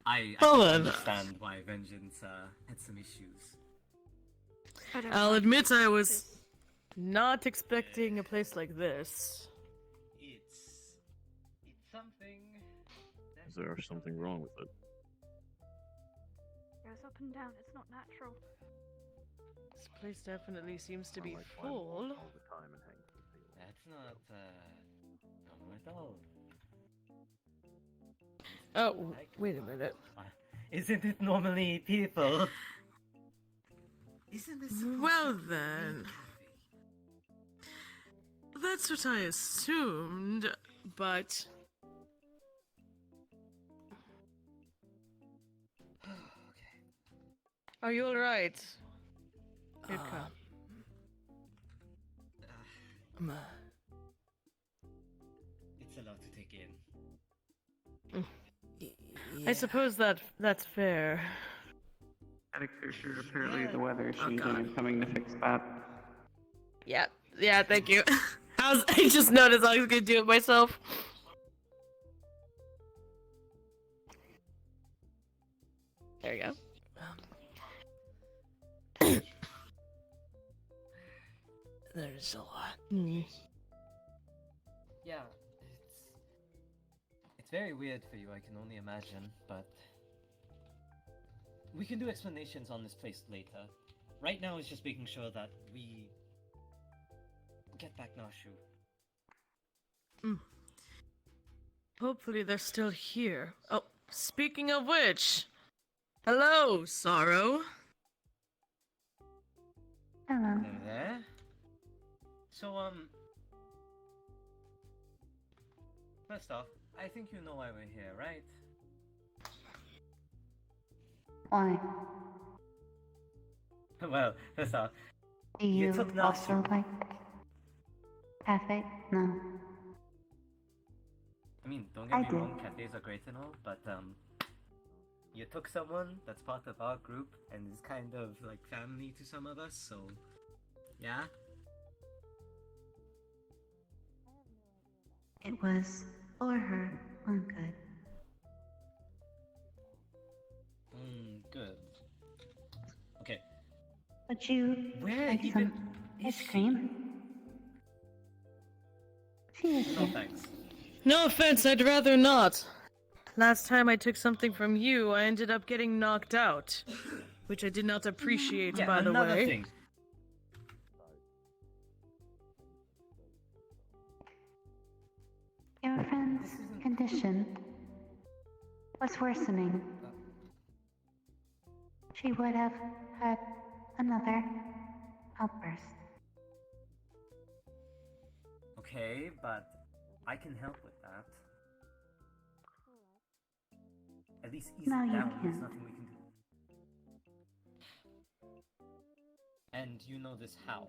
I Well can then. understand why Vengeance had some issues. I'll admit I was not expecting a place like this. It's something. Is there something wrong with it? Goes up and down. It's not natural. This place definitely seems to be Like climb full. all the time and hang from the ceiling. That's not normal at all. Oh, wait a minute. Isn't it normally people? Isn't this Well then. That's what I assumed, but... Okay. Are you alright, Rivkah? It's a lot to take in. I suppose that's fair. Apparently the weather is changing God. and coming to fix that. Yeah, thank you. I just noticed I was gonna do it myself. There you go. There's a lot. Yeah, it's very weird for you, I can only imagine, but we can do explanations on this place later. Right now it's just making sure that we get back Nashu. Hopefully they're still here. Oh, speaking of which, hello, Sorrow. Hello. Hello there. So, first off, I think you know why we're here, right? Why? Well, first off, Do You you took also Nashu. like cafe? No. I mean, don't I get me do. wrong, cafes are great and all, but, you took someone that's part of our group and is kind of like family to some of us, so, yeah? It was for her own good. Good. Okay, Would you where like even some is ice she? cream? She is No here. thanks. No offense, I'd rather not. Last time I took something from you, I ended up getting knocked out, which I did not appreciate, Yeah, by the another way. thing. Your friend's condition was worsening. She would have had another outburst. Okay, but I can help with that. At least ease No, it you down. There's can't. nothing we can do. And you know this how?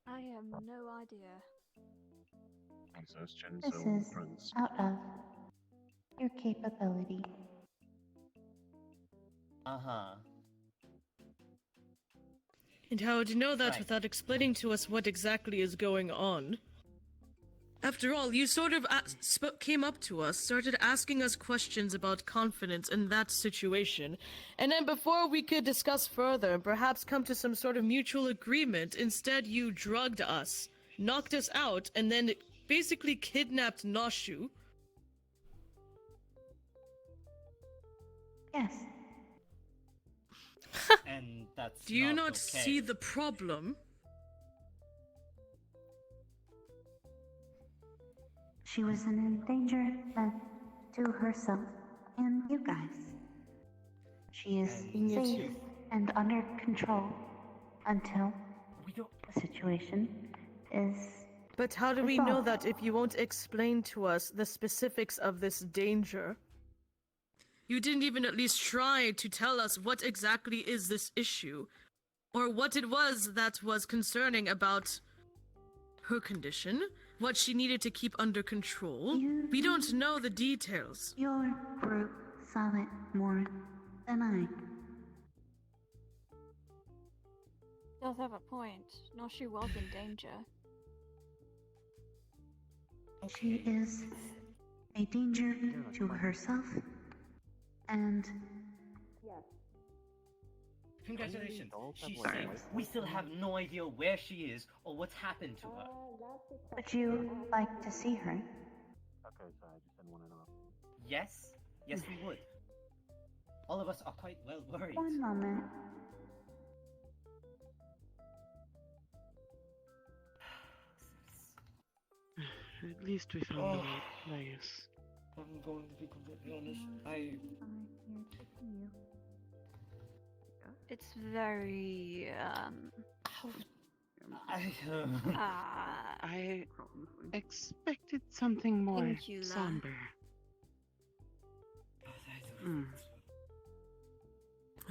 I have no idea. And so it's Jen, This so is friends. out of your capability. Uh-huh. And how would you know that Right. without explaining to us what exactly is going on? After all, you sort of came up to us, started asking us questions about confidence in that situation, and then before we could discuss further and perhaps come to some sort of mutual agreement, instead you drugged us, knocked us out, and then basically kidnapped Nashu. Yes. And that's Do you not okay. see the problem? She was an endangerment to herself and you guys. She is And you safe too. and under control until We don't... the situation is... But how do we know Resolved. that if you won't explain to us the specifics of this danger? You didn't even at least try to tell us what exactly is this issue, or what it was that was concerning about her condition, what she needed to keep under control. We don't know the details. Your group saw it more than I. Does have a point. Nashu was in danger. She is a danger to herself and Congratulations, dolls have, she's like, safe. life We still have no idea where she is or what's happened to her. would you like to see her? Okay, so I just didn't want to know. Yes? Yes, we would. All of us are quite well worried. One moment. At least we found the right place. I'm going to be completely honest. It's very, I expected something more Angela. somber.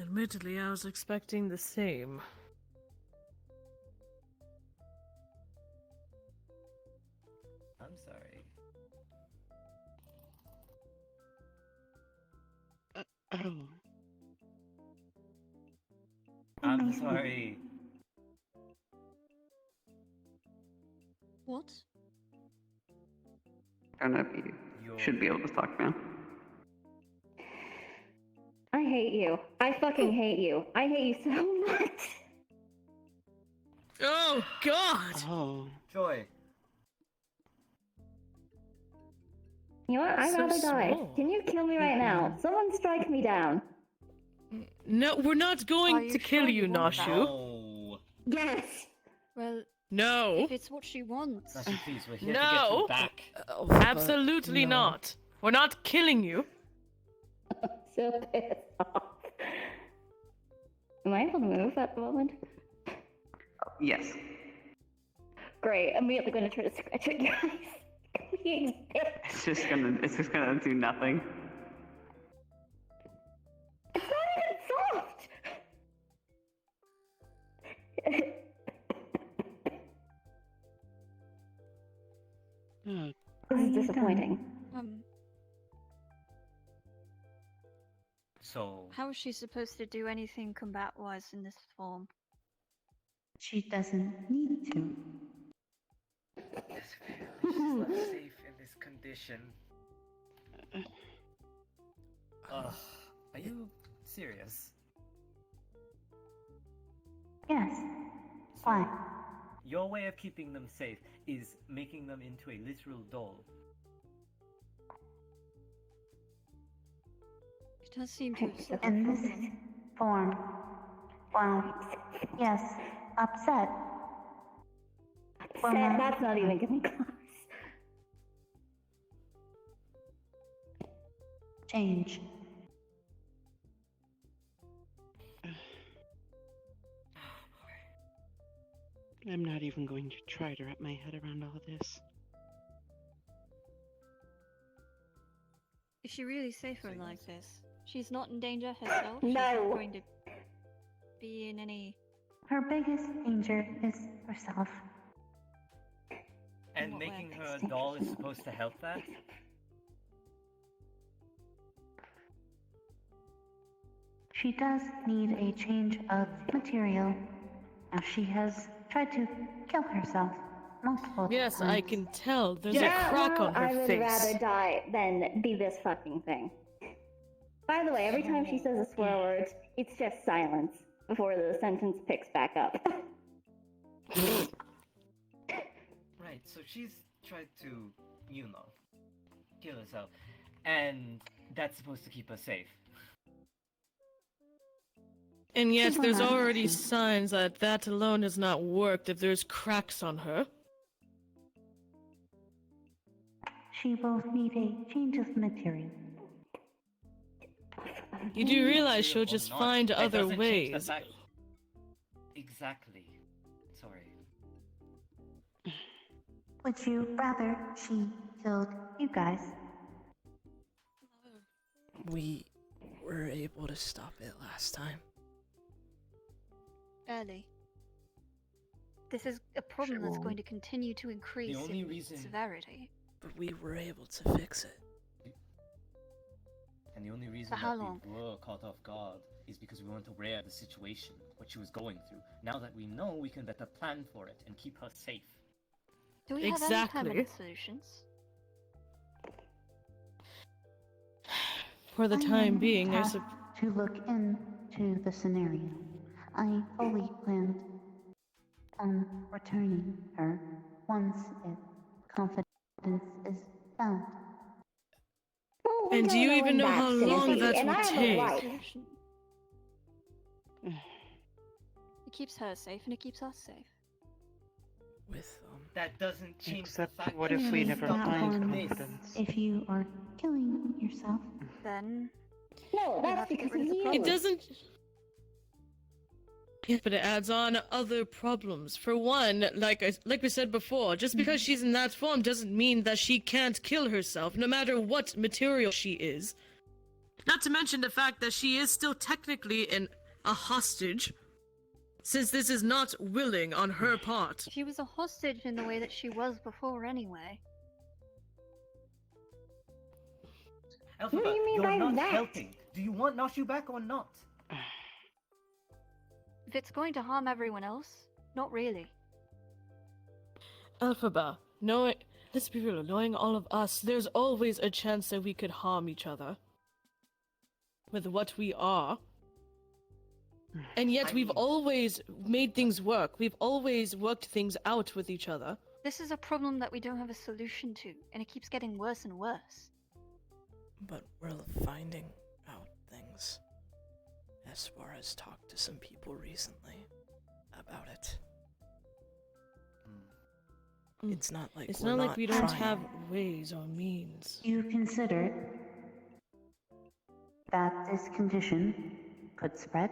Admittedly, I was expecting the same. I'm sorry. Oh. I'm sorry. what? I don't know if you You're... should be able to talk now. I hate you. I fucking hate you. I hate you so much. Oh, God! Oh. Joy. You know what? I'd So rather die. small. Can you kill me right now? Someone strike me down. No, we're not Are going you to kill sure you, you want that? Nashu. No. Yes. Well, No. if it's what she wants. Nashu, please, we're here to get No. you back. Absolutely no. not. We're not killing you. So pissed off. Am I able to move at the moment? Yes. Great. I'm immediately going to try to scratch it, guys. Please. It's just gonna do nothing. It's not even soft. This is disappointing. So, How is she supposed to do anything combat-wise in this form? She doesn't need to. she's not safe in this condition. Ugh, are you serious? Yes. Why? Your way of keeping them safe is making them into a literal doll. It does seem to have slipped In from this them. form. Well, yes, upset. Well, Sad, that's not even getting close. change. I'm not even going to try to wrap my head around all of this. Is she really safer like this? She's not in danger herself? No. She's not going to be in any... Her biggest danger is herself. And what making way? her a doll is supposed to help that? She does need a change of material. Now she has tried to kill herself multiple Yes, times. I can tell. There's Yeah, a crack well, on her I would face. rather die than be this fucking thing. By the way, every time she says a swear word, it's just silence before the sentence picks back up. Right, so she's tried to, kill herself. And that's supposed to keep her safe. And yet, She's there's not already acting. signs that that alone has not worked if there's cracks on her. She will need a change of material. You do realize she'll Or just not, find that other doesn't change the ways. fact- Exactly. Sorry. Would you rather she killed you guys? We were able to stop it last time. Early. This is a problem that's Sure. going to continue to increase only in reason- severity. But we were able to fix it. And the only reason For how that long? we were caught off guard is because we weren't aware of the situation, what she was going through. Now that we know, we can better plan for it and keep her safe. Do we have any Exactly. permanent solutions? For the time being, I tasked to look into the scenario. I fully planned on returning her once if confidence is found. Well, we And do don't you know even when know that's how gonna long be, that and will I have a take? life. Solution. It keeps her safe and it keeps us safe. With That doesn't change Except the fact what that if we she's never stuck find like this. confidence? If you are killing yourself, Then No, we that's have to because get rid of of the you. problem. It doesn't. Yeah, but it adds on other problems. For one, like we said before, just because she's in that form doesn't mean that she can't kill herself, no matter what material she is. Not to mention the fact that she is still technically a hostage, since this is not willing on her part. She was a hostage in the way that she was before anyway. What do Elphaba, you mean you're by not that? helping. Do you want Nashu back or not? If it's going to harm everyone else, not really. Elphaba, let's be real, knowing all of us, there's always a chance that we could harm each other. With what we are. And yet we've always made things work. We've always worked things out with each other. This is a problem that we don't have a solution to, and it keeps getting worse and worse. But we're finding out things. Espoir has talked to some people recently about it. It's not like It's we're not like we don't trying. have ways or means. you consider that this condition could spread.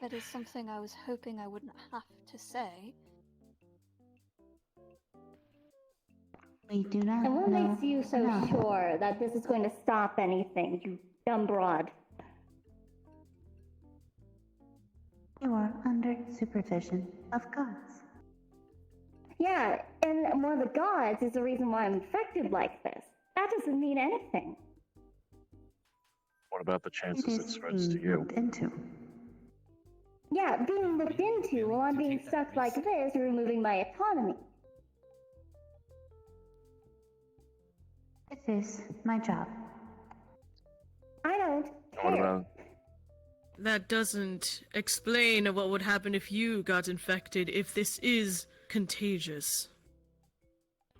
That is something I was hoping I wouldn't have to say. We do not And what know makes you so enough. sure that this is going to stop anything, you dumb broad? You are under supervision of gods. Yeah, and one of the gods is the reason why I'm infected like this. That doesn't mean anything. What about the It chances it is spreads to being you? looked into. Yeah, being looked into while I'm to being take that stuck like risk. this, removing my autonomy. It is my job. I don't What care. about That doesn't explain what would happen if you got infected, if this is contagious.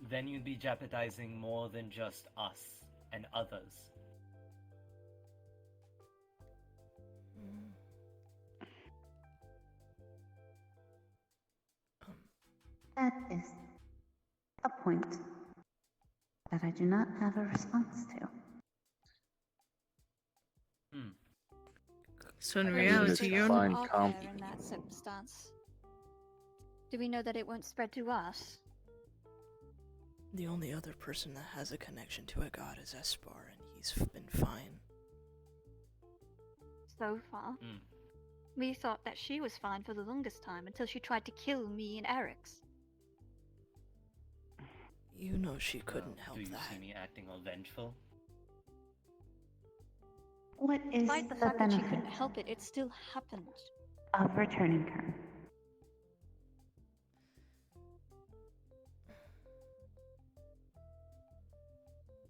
Then you'd be jeopardizing more than just us and others. That is a point that I do not have a response to. So in But we reality, take you're fine. our Calm. care in that circumstance. Do we know that it won't spread to us? The only other person that has a connection to a god is Espoir, and he's been fine. So far. We thought that she was fine for the longest time until she tried to kill me and Eric's. You know she couldn't help Do you that. see me acting all vengeful? What is Despite the the fact that she benefit couldn't help it, it still happened. of returning her?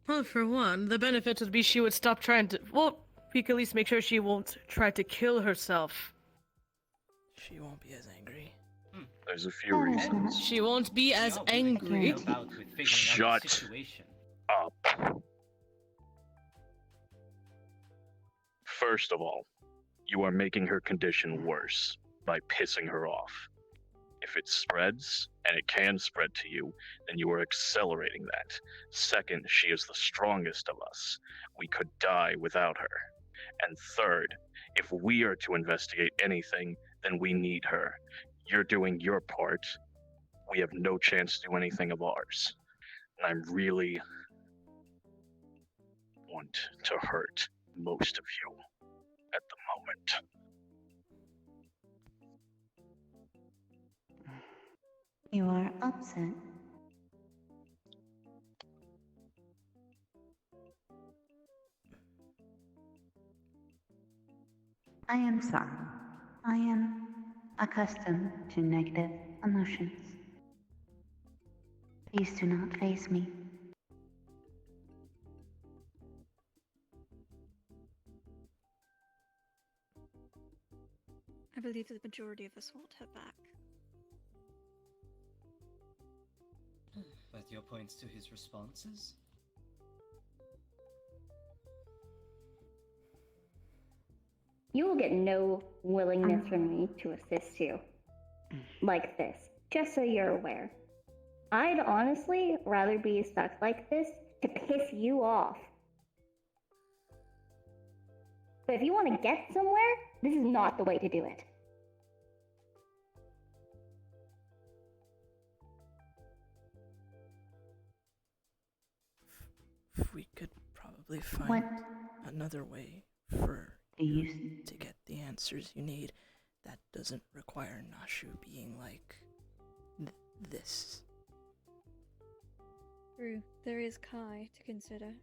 Well, for one, the benefit would be she would stop trying to. Well, we can at least make sure she won't try to kill herself. She won't be as angry. there's a few That is reasons. not She won't be as Yeah, we can angry. help out with figuring out Shut the situation. Up. First of all, you are making her condition worse by pissing her off. If it spreads, and it can spread to you, then you are accelerating that. Second, she is the strongest of us. We could die without her. And third, if we are to investigate anything, then we need her. You're doing your part. We have no chance to do anything of ours. And I really want to hurt most of you at the moment. You are upset. I am sorry. I am accustomed to negative emotions. Please do not faze me. believe the majority of us want her back. But your points to his responses? You will get no willingness from me to assist you. Like this. Just so you're aware. I'd honestly rather be stuck like this to piss you off. But if you want to get somewhere, this is not the way to do it. We could probably find What another way for do you to get the answers you need that doesn't require Nashu being like this. True. There is Kai to consider.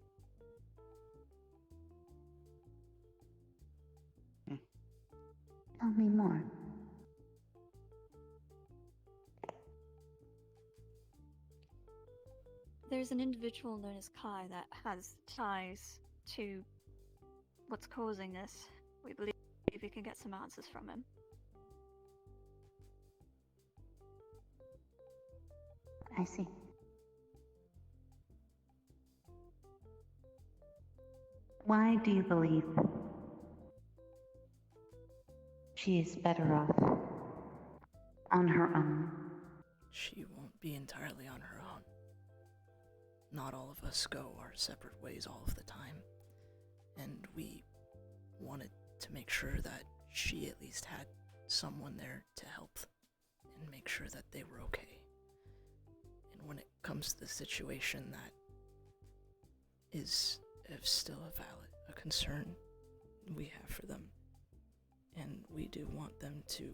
tell me more? There's an individual known as Kai that has ties to what's causing this. We believe we can get some answers from him. I see. Why do you believe she is better off on her own? She won't be entirely on her own. Not all of us go our separate ways all of the time, and we wanted to make sure that she at least had someone there to help and make sure that they were okay. And when it comes to the situation that is still a concern we have for them, and we do want them to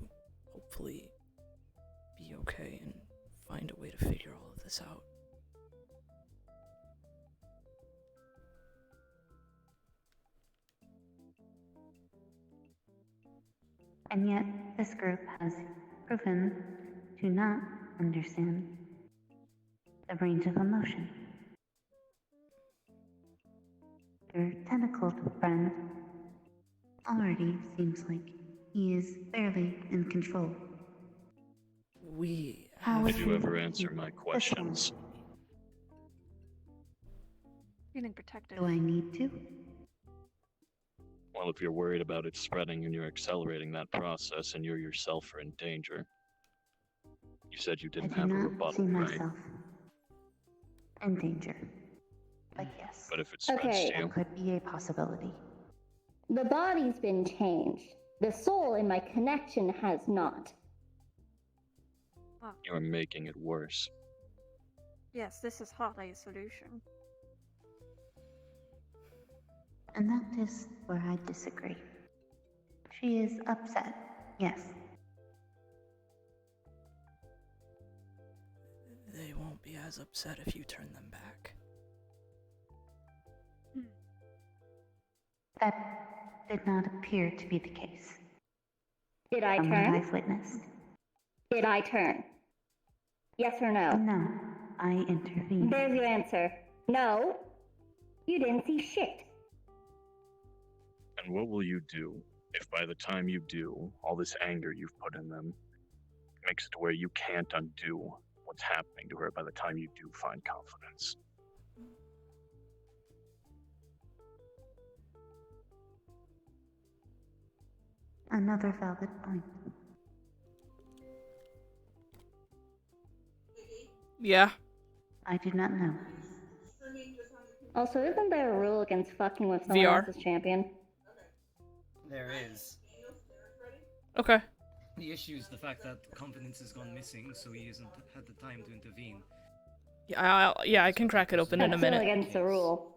hopefully be okay and find a way to figure all of this out. And yet, this group has proven to not understand the range of emotion. Your tentacled friend already seems like he is barely in control. We How have... is Did you ever answer my questions? Feeling protected. Do I need to? Well, if you're worried about it spreading and you're accelerating that process and you yourself are in danger. You said you I didn't do have a not rebuttal, see right? myself in danger. But yes, But if it spreads Okay. to you, that could be a possibility. The body's been changed. The soul in my connection has not. you're making it worse. Yes, this is hardly a solution. And that is where I disagree. She is upset, yes. They won't be as upset if you turn them back. That did not appear to be the case. Did I From what turn? I've witnessed. Did I turn? Yes or no? No, I intervened. There's your answer. No. You didn't see shit. And what will you do if by the time you do, all this anger you've put in them makes it to where you can't undo what's happening to her by the time you do find confidence? Another valid point. Yeah. I do not know. Also, isn't there a rule against fucking with someone VR. else's champion? There is. Okay. The issue is the fact that confidence has gone missing, so he hasn't had the time to intervene. Yeah, I can crack it open in a That's still minute. against the rule.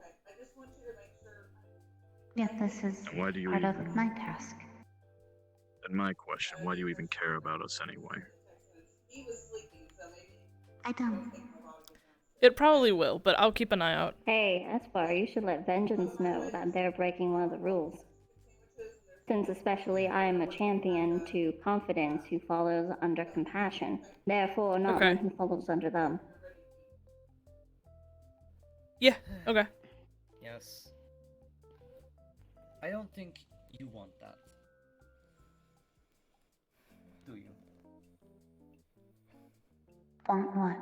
Yet this is And why do you part of even... my task. And my question, why do you even care about us anyway? I don't. It probably will, but I'll keep an eye out. Hey, Esper, you should let Vengeance know that they're breaking one of the rules. Since especially I am a champion to confidence who follows under compassion, therefore not Okay. one who follows under them. Yeah, okay. Yes. I don't think you want that. Want what?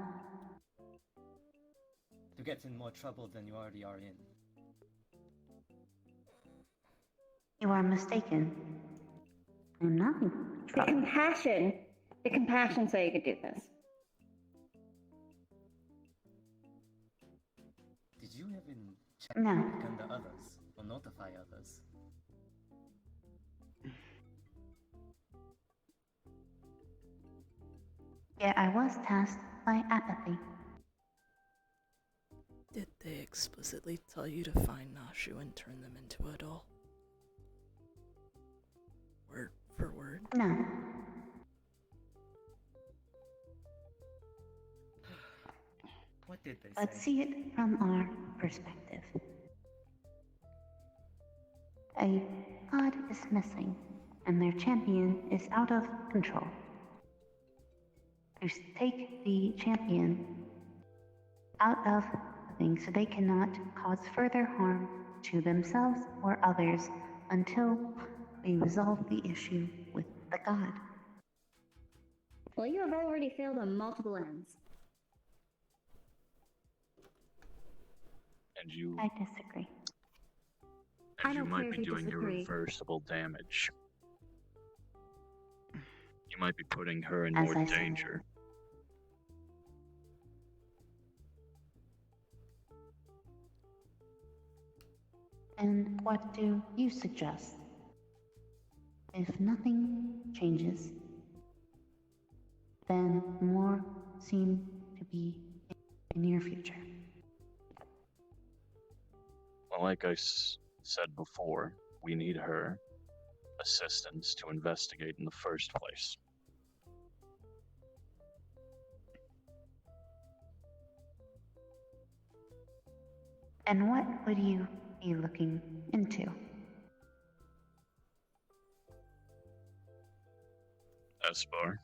To get in more trouble than you already are in. You are mistaken. I'm not in The trouble. compassion. The compassion so you could do this. Did you even check No. on the others or notify others? Yet I was tasked by apathy. Did they explicitly tell you to find Nashu and turn them into a doll? Word for word? No. What did they Let's say? see it from our perspective. A god is missing, and their champion is out of control. To take the champion out of the thing so they cannot cause further harm to themselves or others until we resolve the issue with the god. Well, you have already failed on multiple ends. And you I disagree. I and you don't might care be if you doing disagree. irreversible damage. You might be putting her in As more I said. danger. And what do you suggest? If nothing changes, then more seem to be in your future. Well, like I said before, we need her assistance to investigate in the first place. And what would you be looking into? Espar,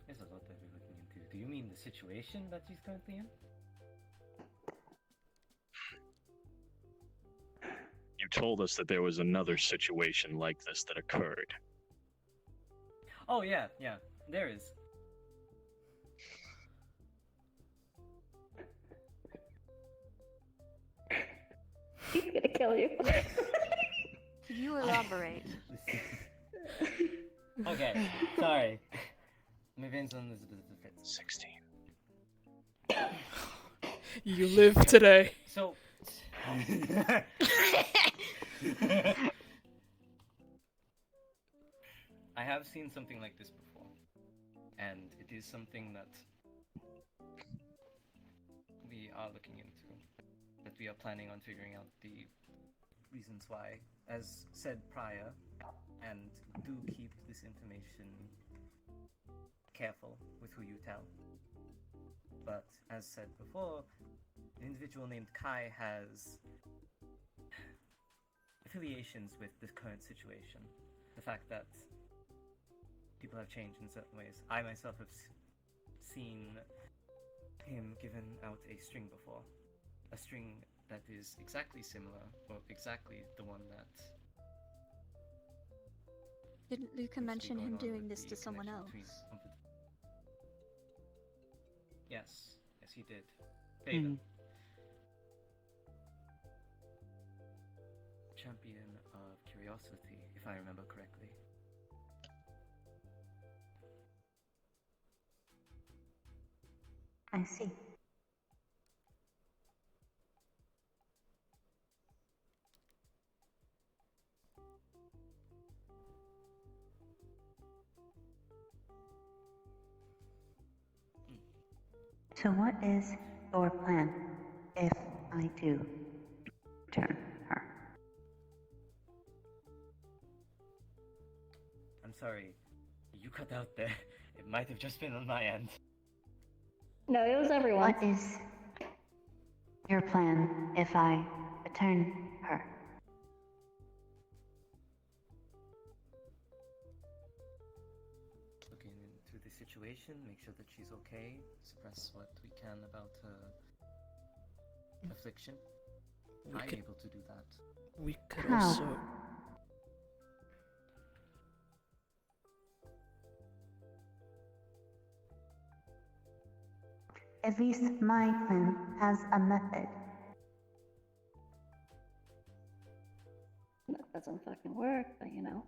There's a lot that we're looking into. Do you mean the situation that she's currently in? you told us that there was another situation like this that occurred. Oh yeah, there is. He's gonna kill you. Could you elaborate? Okay, sorry. My veins on this is a bit different. 16. You live today. So, I have seen something like this before, and it is something that we are looking into, that we are planning on figuring out the reasons why, as said prior, and do keep this information careful with who you tell. But as said before, an individual named Kai has affiliations with the current situation. The fact that people have changed in certain ways. I myself have seen him given out a string before. A string that is exactly similar, or exactly the one that... Didn't Luca mention him doing this to someone else? Yes, he did. Veda. Champion of Curiosity, if I remember correctly. I see. So what is your plan if I do turn her? I'm sorry, you cut out there. It might have just been on my end. No, it was everyone. What is your plan if I return her? Looking into the situation, make sure that she's okay, suppress what we can about her affliction. We I'm could, able to do that. we could How? also... At least my plan has a method. That doesn't fucking work, but you know.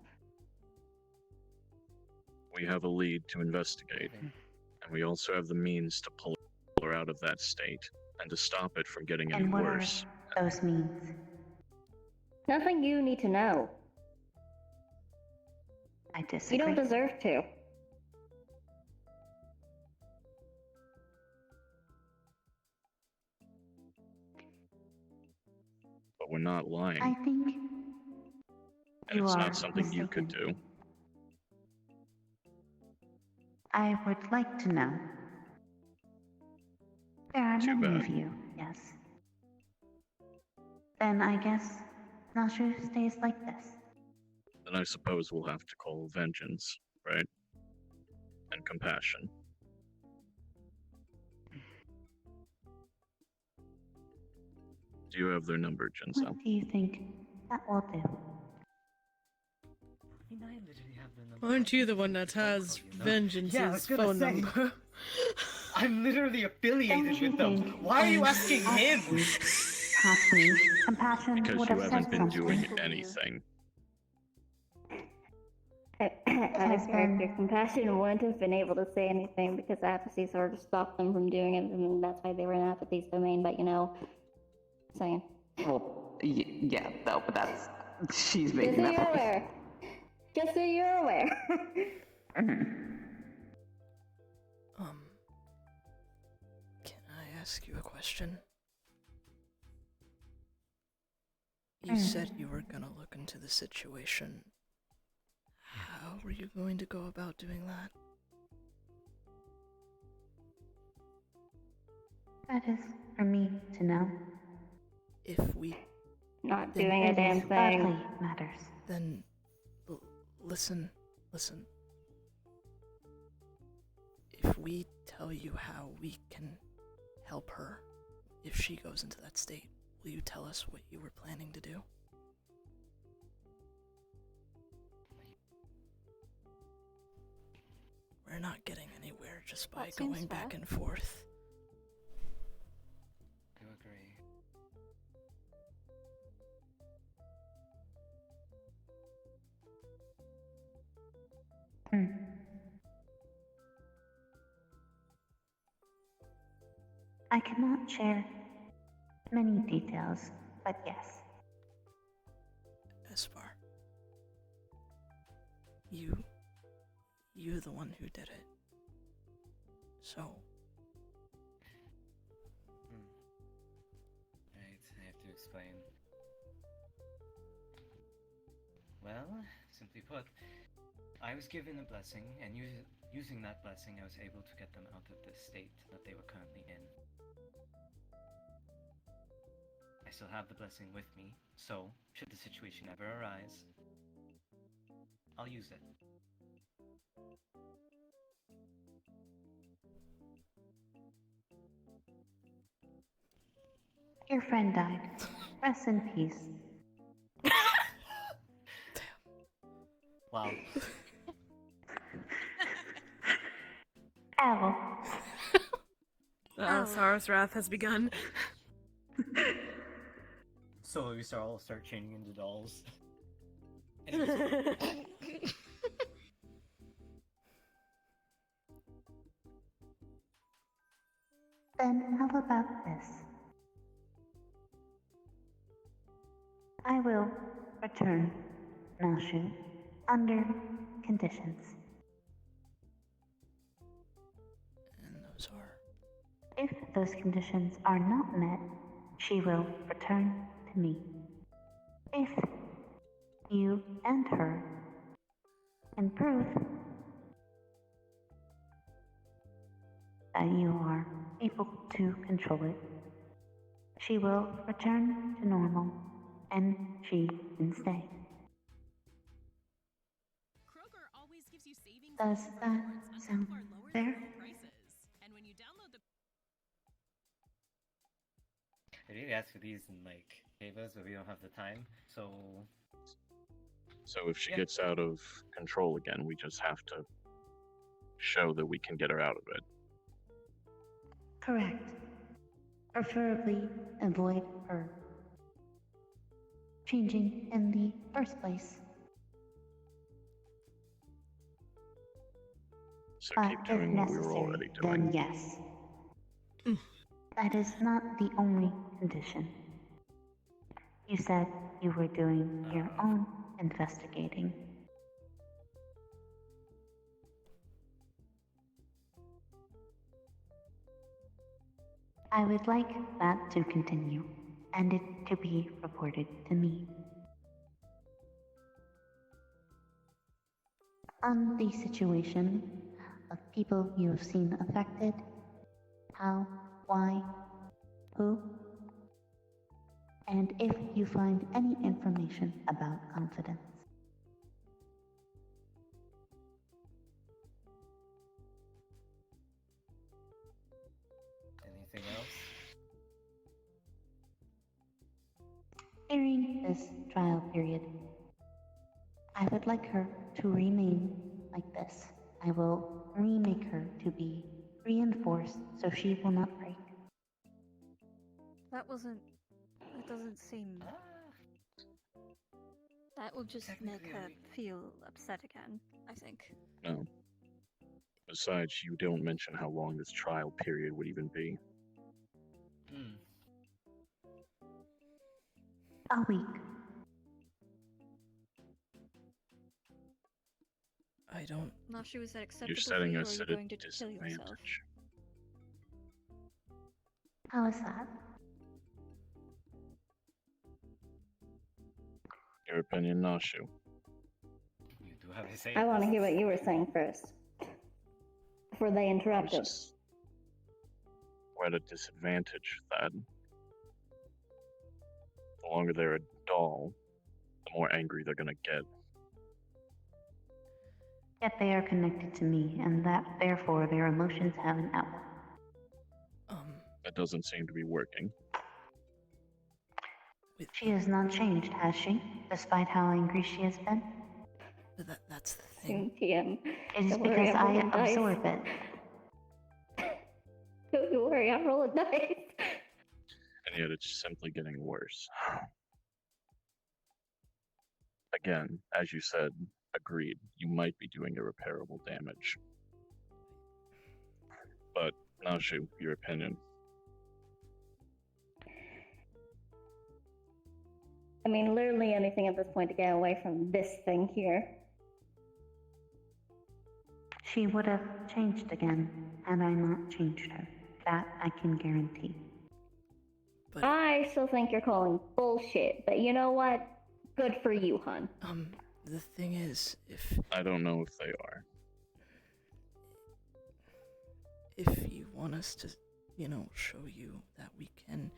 We have a lead to investigate, and we also have the means to pull her out of that state and to stop it from getting any And what worse. are those means? Nothing you need to know. I disagree. You don't deserve to. But we're not lying, I think and you it's are not something you could mistaken. do. I would like to know. There are Too many bad. of you, yes. Then I guess Nashu stays like this. Then I suppose we'll have to call vengeance, right? And compassion. Do you have their number, Jinso? What do you think that will do? I mean, I literally have the number. Aren't you the one that has Yeah, I was Vengeance's gonna phone say. number? I'm literally affiliated Don't you with them. think Why are you I asking him? Perhaps me, compassion Because would you have haven't said been something. doing anything. Out has of character, been- Compassion wouldn't have been able to say anything because apathy sort of stopped them from doing it, and that's why they were in apathy's domain, but you know, saying. Well, yeah, no, but that's... She's Just making so that you're point. aware. Just so you're aware. Can I ask you a question? You said you were gonna look into the situation. How were you going to go about doing that? That is for me to know. If we Not Then doing a It damn is thing. badly matters. then listen. If we tell you how we can help her if she goes into that state, will you tell us what you were planning to do? We're not getting anywhere just by That seems going back fair. and forth. I agree. I cannot share many details, but yes. Espar. You're the one who did it. So, Right, I have to explain. Well, simply put, I was given a blessing, and using that blessing, I was able to get them out of the state that they were currently in. I still have the blessing with me, so should the situation ever arise, I'll use it. Your friend died. Rest in peace. Wow. Ow. Sarah's wrath has begun. So we all start changing into dolls. Then how about this? I will return Nashu under conditions. and those are... If those conditions are not met, she will return to me. If you and her can prove that you are able to control it, she will return to normal and she can stay. Kroger always gives you savings Does and that rewards on sound some of our lower fair? level prices. And when you download the I really asked for these in like favors, but we don't have the time. So So if she Yeah. gets out of control again, we just have to show that we can get her out of it. Correct. Preferably avoid her changing in the first place. So But keep if doing what we were necessary, already then doing. yes. That is not the only condition. You said you were doing your own investigating. I would like that to continue, and it to be reported to me. On the situation of people you have seen affected, how, why, who, and if you find any information about confidence. Anything else? During this trial period, I would like her to remain like this. I will remake her to be reinforced so she will not break. That doesn't seem. That will just make her feel upset again, I think. No. Besides, you don't mention how long this trial period would even be. A week. I don't. Nashi, was that acceptable You're for setting you, or are us you at a going to kill yourself? disadvantage. How is that? Your opinion, Nashu. You do have a say. I want to hear what you were saying first. Before they interrupted. We're at a disadvantage, Thad. The longer they're a doll, the more angry they're gonna get. Yet they are connected to me, and that therefore their emotions have an outlet. That doesn't seem to be working. She has not changed, has she? Despite how angry she has been? That's the thing. TM. It is Don't because worry, I'm I rolling dice. absorb it. Don't you worry, I'm rolling dice. And yet it's simply getting worse. Again, as you said, agreed, you might be doing irreparable damage. But, Nashu, your opinion. I mean, literally anything at this point to get away from this thing here. She would have changed again had I not changed her. That I can guarantee. But I still think you're calling bullshit, but you know what? Good for you, hun. the thing is, if I don't know if they are. if you want us to, show you that we can,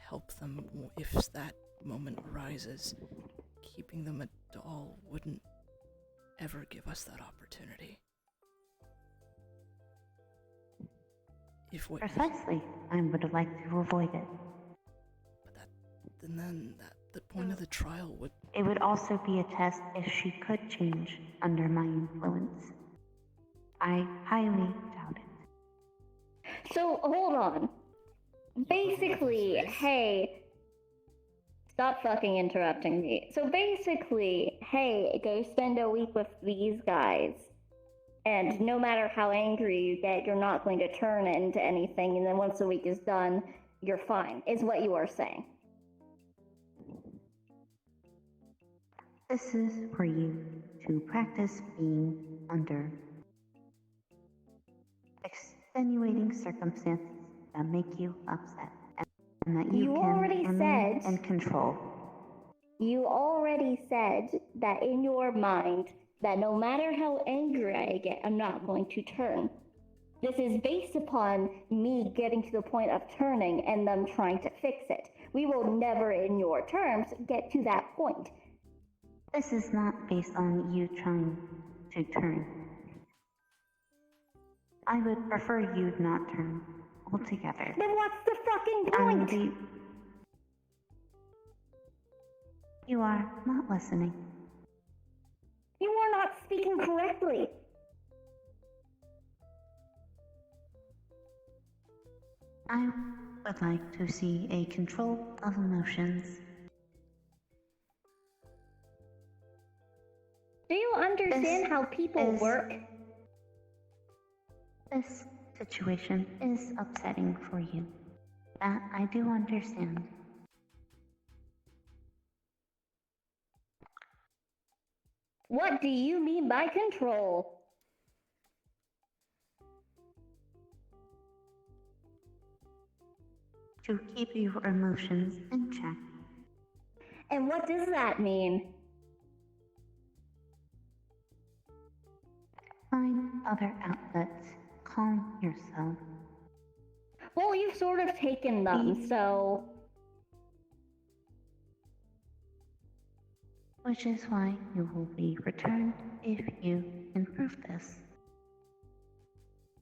help them if that moment arises, keeping them a doll wouldn't ever give us that opportunity. If what Precisely. I would have liked to avoid it. then the point of the trial would. It would also be a test if she could change under my influence. I highly doubt it. So, hold on. Basically, hey, stop fucking interrupting me. So basically, hey, go spend a week with these guys, and no matter how angry you get, you're not going to turn it into anything, and then once the week is done, you're fine, is what you are saying. This is for you to practice being under extenuating circumstances that make you upset, and that you can already remain said- in control. You already said that in your mind, that no matter how angry I get, I'm not going to turn. This is based upon me getting to the point of turning and them trying to fix it. We will never, in your terms, get to that point. This is not based on you trying to turn. I would prefer you not turn altogether. Then what's the fucking And point? you are not listening. You are not speaking correctly. I would like to see a control of emotions. Do you understand This how people is- work? This situation is upsetting for you. That I do understand. What do you mean by control? To keep your emotions in check. And what does that mean? Find other outlets. Calm yourself. Well, you've sort of taken them, so... Which is why you will be returned if you improve this.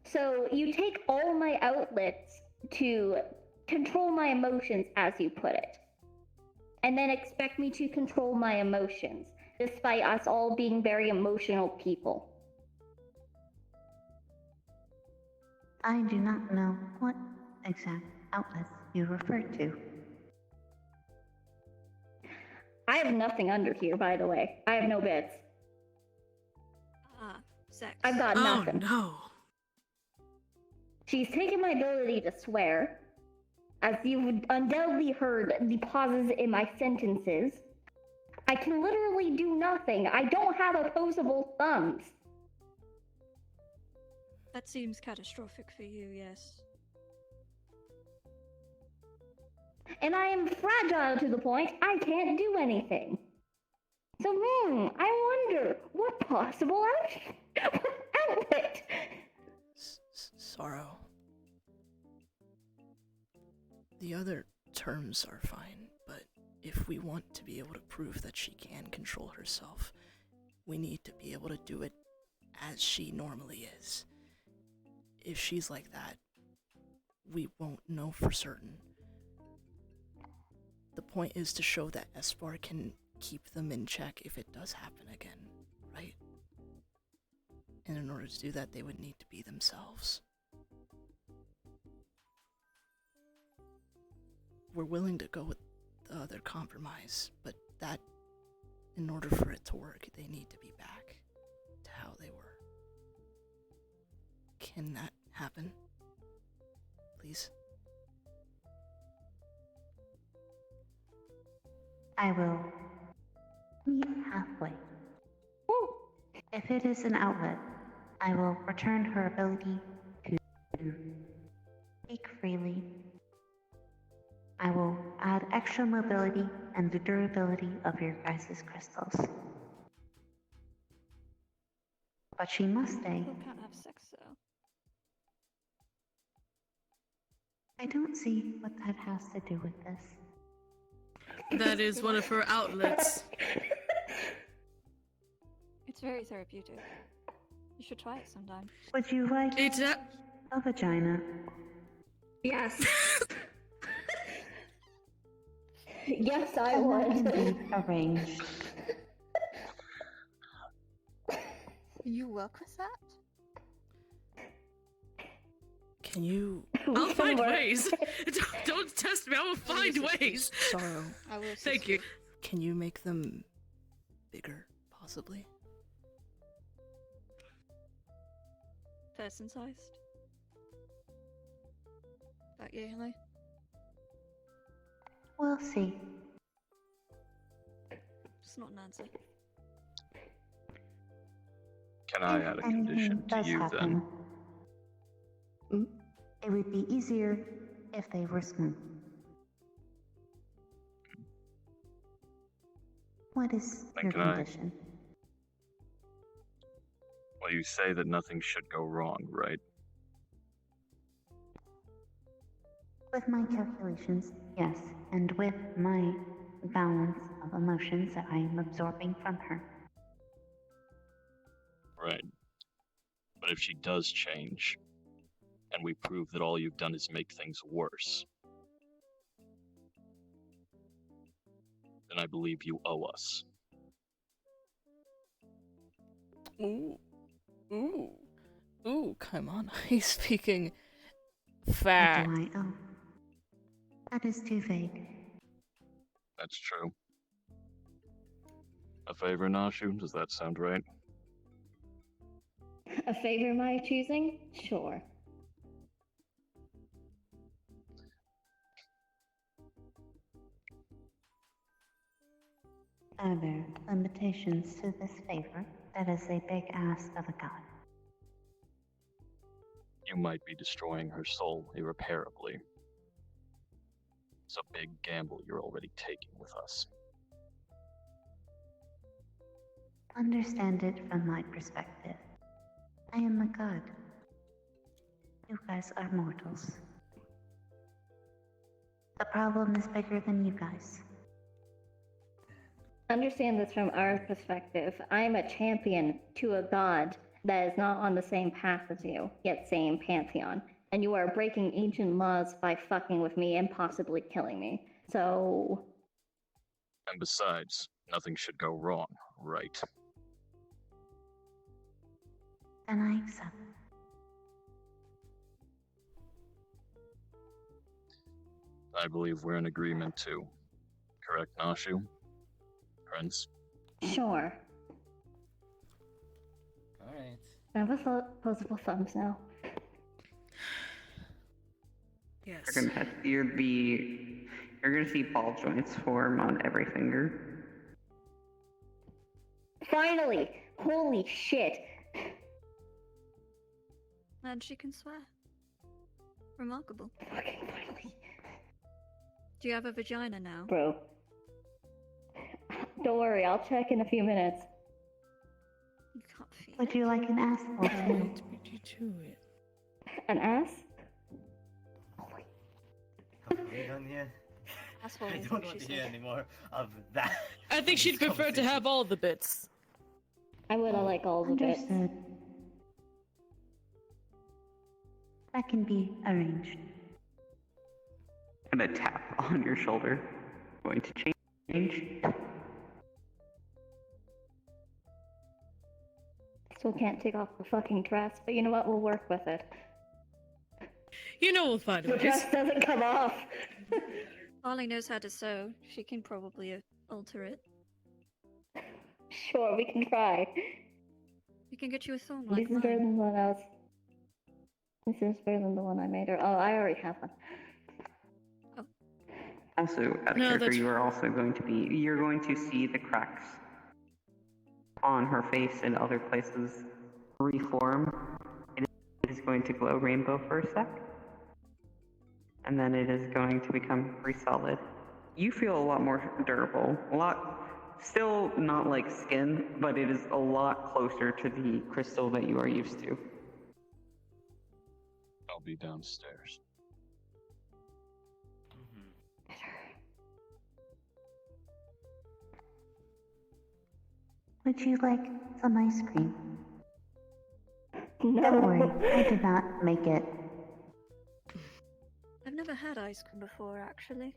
So you take all my outlets to control my emotions, as you put it. And then expect me to control my emotions, despite us all being very emotional people. I do not know what exact outlets you refer to. I have nothing under here, by the way. I have no bits. Ah, sex. I've got Oh nothing. no. She's taken my ability to swear. As you've undoubtedly heard the pauses in my sentences. I can literally do nothing. I don't have opposable thumbs. That seems catastrophic for you, yes. And I am fragile to the point I can't do anything. So, I wonder, what possible outlet? Sorrow. The other terms are fine, but if we want to be able to prove that she can control herself, we need to be able to do it as she normally is. If she's like that, we won't know for certain. The point is to show that Esper can keep them in check if it does happen again, right? And in order to do that, they would need to be themselves. We're willing to go with the other compromise, but that, in order for it to work, they need to be back to how they were. Can that happen? Please? I will meet halfway. If it is an outlet, I will return her ability to speak freely. I will add extra mobility and the durability of your guys' crystals. But she must stay. People can't have sex, though. I don't see what that has to do with this. That is one of her outlets. It's very therapeutic. You should try it sometime. Would you like a vagina? Yes. Yes, I And that would. can be arranged. You work with that? Can you... I'll find ways. Don't test me. I will find ways. Sorrow. I will. Thank you. Can you make them bigger, possibly? Person-sized. That you, Haley? We'll see. Just not an answer. Can I If add a anything condition to does you happen, then? it would be easier if they were smooth. What is And your can I- condition? Well, you say that nothing should go wrong, right? With my calculations, yes, and with my balance of emotions that I am absorbing from her. Right. But if she does change, and we prove that all you've done is make things worse, then I believe you owe us. Ooh, come on. He's speaking Fair. What do I owe? That is too vague. That's true. A favor, Nashu? Does that sound right? A favor my choosing? Sure. Are there limitations to this favor? That is a big ask of a god. You might be destroying her soul irreparably. It's a big gamble you're already taking with us. Understand it from my perspective. I am a god. You guys are mortals. The problem is bigger than you guys. Understand this from our perspective. I'm a champion to a god that is not on the same path as you, yet same pantheon. And you are breaking ancient laws by fucking with me and possibly killing me. So... And besides, nothing should go wrong, right? And I accept. I believe we're in agreement too. Correct, Nashu? Prince? Sure. Alright. I have opposable thumbs now. Yes. You're gonna see ball joints form on every finger. Finally! Holy shit! And she can swear. Remarkable. Fucking finally. Do you have a vagina now? Bro. Don't worry, I'll check in a few minutes. You can't feel Would it. you like an asshole too? Pt2. An ass? Are we done here? Asshole I is don't what want she to hear said. any more of that. I think she'd prefer to have all the bits. I would have like all the bits. Understood. That can be arranged. And a tap on your shoulder. Going to change. Still can't take off the fucking dress, but you know what? We'll work with it. You know we'll find The ways. dress doesn't come off. Harley knows how to sew. She can probably alter it. Sure, we can try. We can get you a thong This like is better mine. than the one else. This is better than the one I made her. Oh, I already have one. Also, out of No, character, that's- you are also going to be. You're going to see the cracks on her face and other places reform. It is going to glow rainbow for a sec. And then it is going to become pretty solid. You feel a lot more durable. A lot. Still not like skin, but it is a lot closer to the crystal that you are used to. I'll be downstairs. Would you like some ice cream? No. Don't worry, I did not make it. I've never had ice cream before, actually.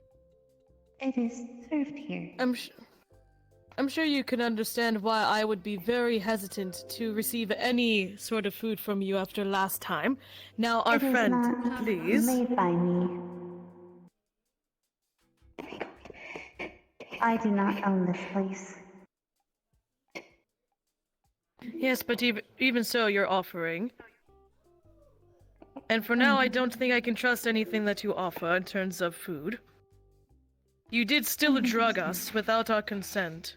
It is served here. I'm sure you can understand why I would be very hesitant to receive any sort of food from you after last time. Now, our It is friend, not please. made by me. I do not own this place. Yes, but even so, you're offering. And for now, I don't think I can trust anything that you offer in terms of food. You did still drug us without our consent.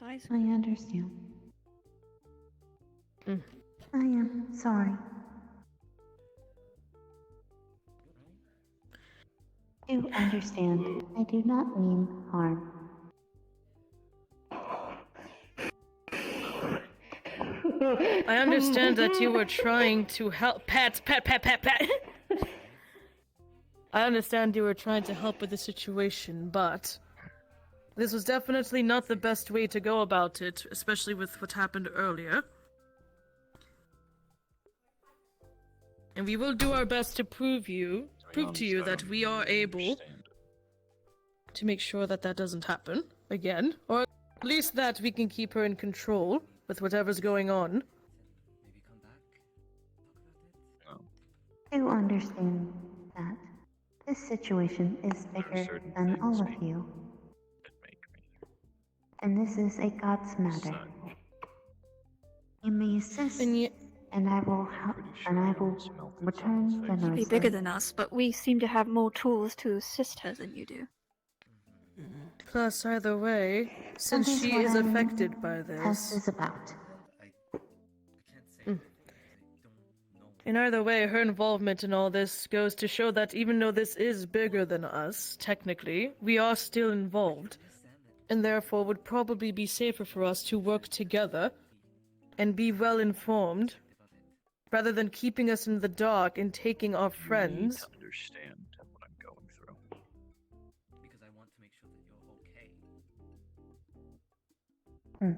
Ice I understand. Mm. I am sorry. You understand. I do not mean harm. I understand that you were trying to help. Pat. I understand you were trying to help with the situation, but this was definitely not the best way to go about it, especially with what happened earlier. And we will do our best to prove to you that we are able to make sure that that doesn't happen again, or at least that we can keep her in control with whatever's going on. Maybe come back. do understand that this situation is There are bigger certain than all things of you, that make me and this is a God's matter. son. You may assist, And yet, and I will help, Pretty and sure I I will almost melted return someone's face. Be generously. bigger than us, but we seem to have more tools to assist her than you do. plus, either way, since That is she what is a affected by Test this, is about. I can't say anything because I don't know. in either way, her involvement in all this goes to show that even though this is bigger than us, technically, we are still involved, and therefore would probably be safer for us to work together and be well informed, rather than keeping us in the dark and taking our You need friends. to understand what I'm going through. Because I want to make sure that you're okay.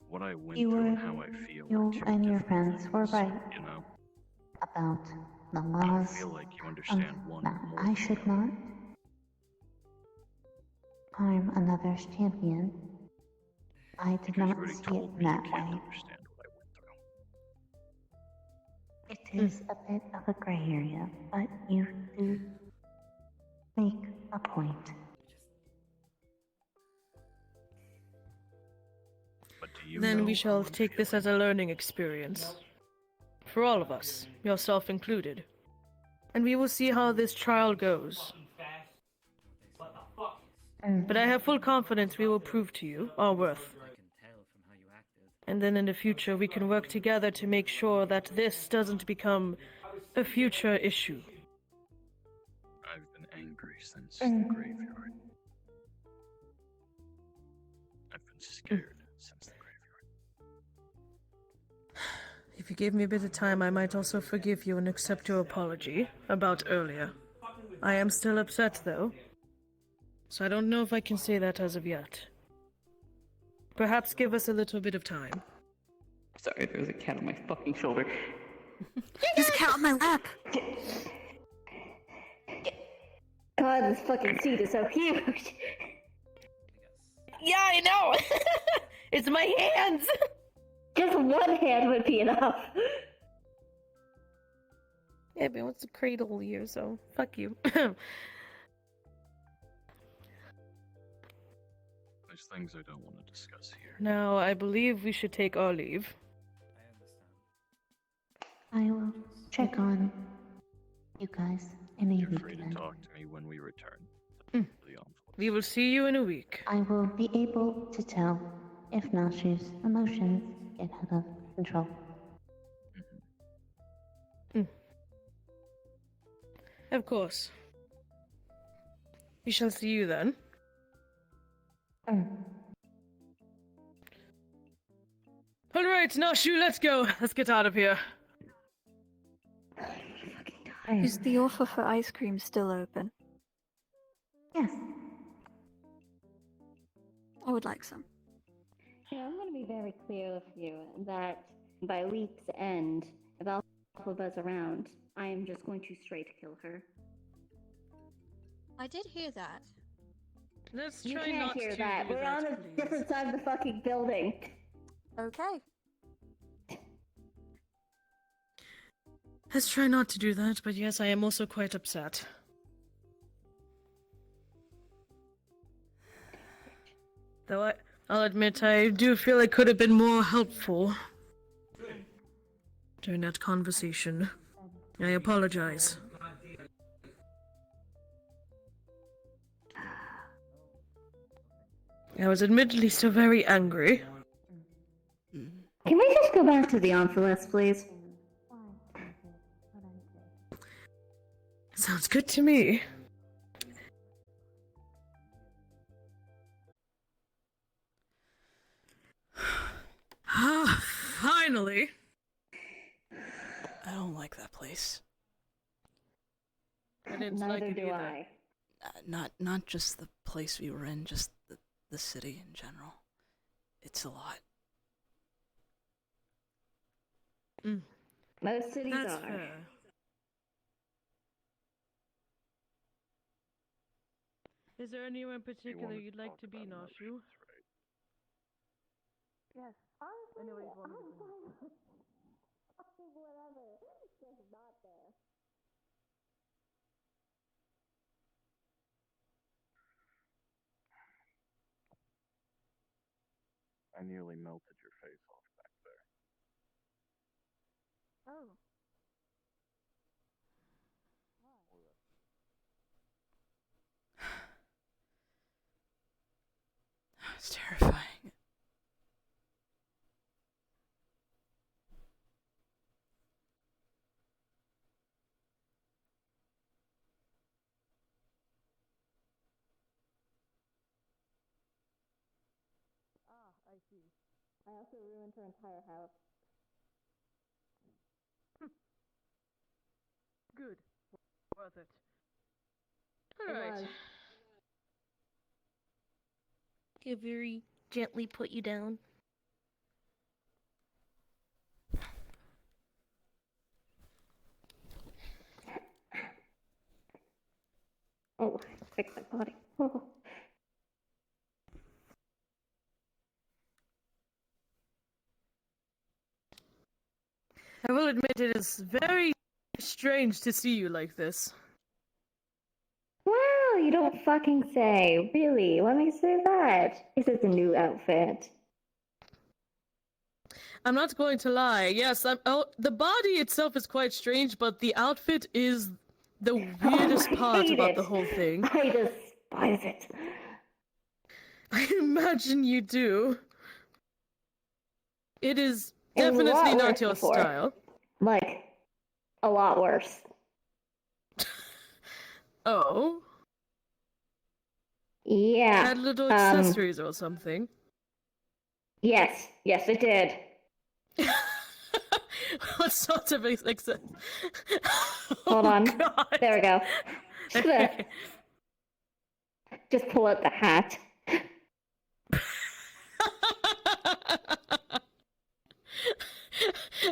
What I went You through were, and how I feel are you two and your different friends were things, right you know? about the I laws feel like you understand one that more I than should the other. not harm another's champion. I did Because you not already see it told in me you that can't way. understand what I went through. It is a bit of a gray area, but you do make a point. But do you Then know we how shall I'm take this as feeling? a learning experience. For all of us, yourself included. And we will see how this trial goes. But I have full confidence we will prove to you our worth. I can tell from how you acted. And then in the future we can work together to make sure that this doesn't become a future issue. I've been angry since the graveyard. I've been scared since the graveyard. If you give me a bit of time, I might also forgive you and accept your apology about earlier. I am still upset, though. So I don't know if I can say that as of yet. Perhaps give us a little bit of time. Sorry, there was a cat on my fucking shoulder. There's a cat on my lap! God, this fucking seat is so huge. Yeah, I know! It's my hands! Just one hand would be enough. Yeah, but wants to cradle you, so fuck you. There's things I don't want to discuss here. Now, I believe we should take our leave. I understand. I will check on you guys in a You're week free to then. talk to me when we return. Mm. To the envelope. We will see you in a week. I will be able to tell if Nashu's emotions get out of control. Of course. We shall see you then. Alright, Nashu, let's go. Let's get out of here. Is the offer for ice cream still open? Yes. I would like some. Yeah, I'm gonna be very clear with you that by week's end, if Alpha Buzz around, I am just going to straight kill her. I did hear that. Let's You try can't not hear to that. do We're that, on a please. different side of the fucking building. Okay. Let's try not to do that, but yes, I am also quite upset. Though I'll admit I do feel it could have been more helpful during that conversation. I apologize. I was admittedly still very angry. Can we just go back to the Omphalos, please? Sounds good to me. Ah, finally! I don't like that place. I didn't Neither like it do either. I. Not just the place we were in, just the city in general. It's a lot. Most cities That's are. fair. Is there anywhere in particular wanted you'd to like talk to be, about Nashu? emotions, right? Yes. Anyways, one of the things. Whatever. Just not there. I nearly melted your face off back there. Oh. It's terrifying. I see. I also ruined her entire house. Good. Worth it. It Alright. was. He'll very gently put you down. Oh, fix my body. Oh. I will admit it is very strange to see you like this. Wow, you don't fucking say. Really? What makes you say that? This is a new outfit. I'm not going to lie. Yes, the body itself is quite strange, but the outfit is the weirdest I part hate about it. the whole thing. I despise it. I imagine you do. It is It was a lot definitely not worse your before. style. Like, a lot worse. Oh? Yeah. Had little accessories or something. Yes, it did. What sort of accessories? Hold on. God. There we go. Okay. Just pull out the hat.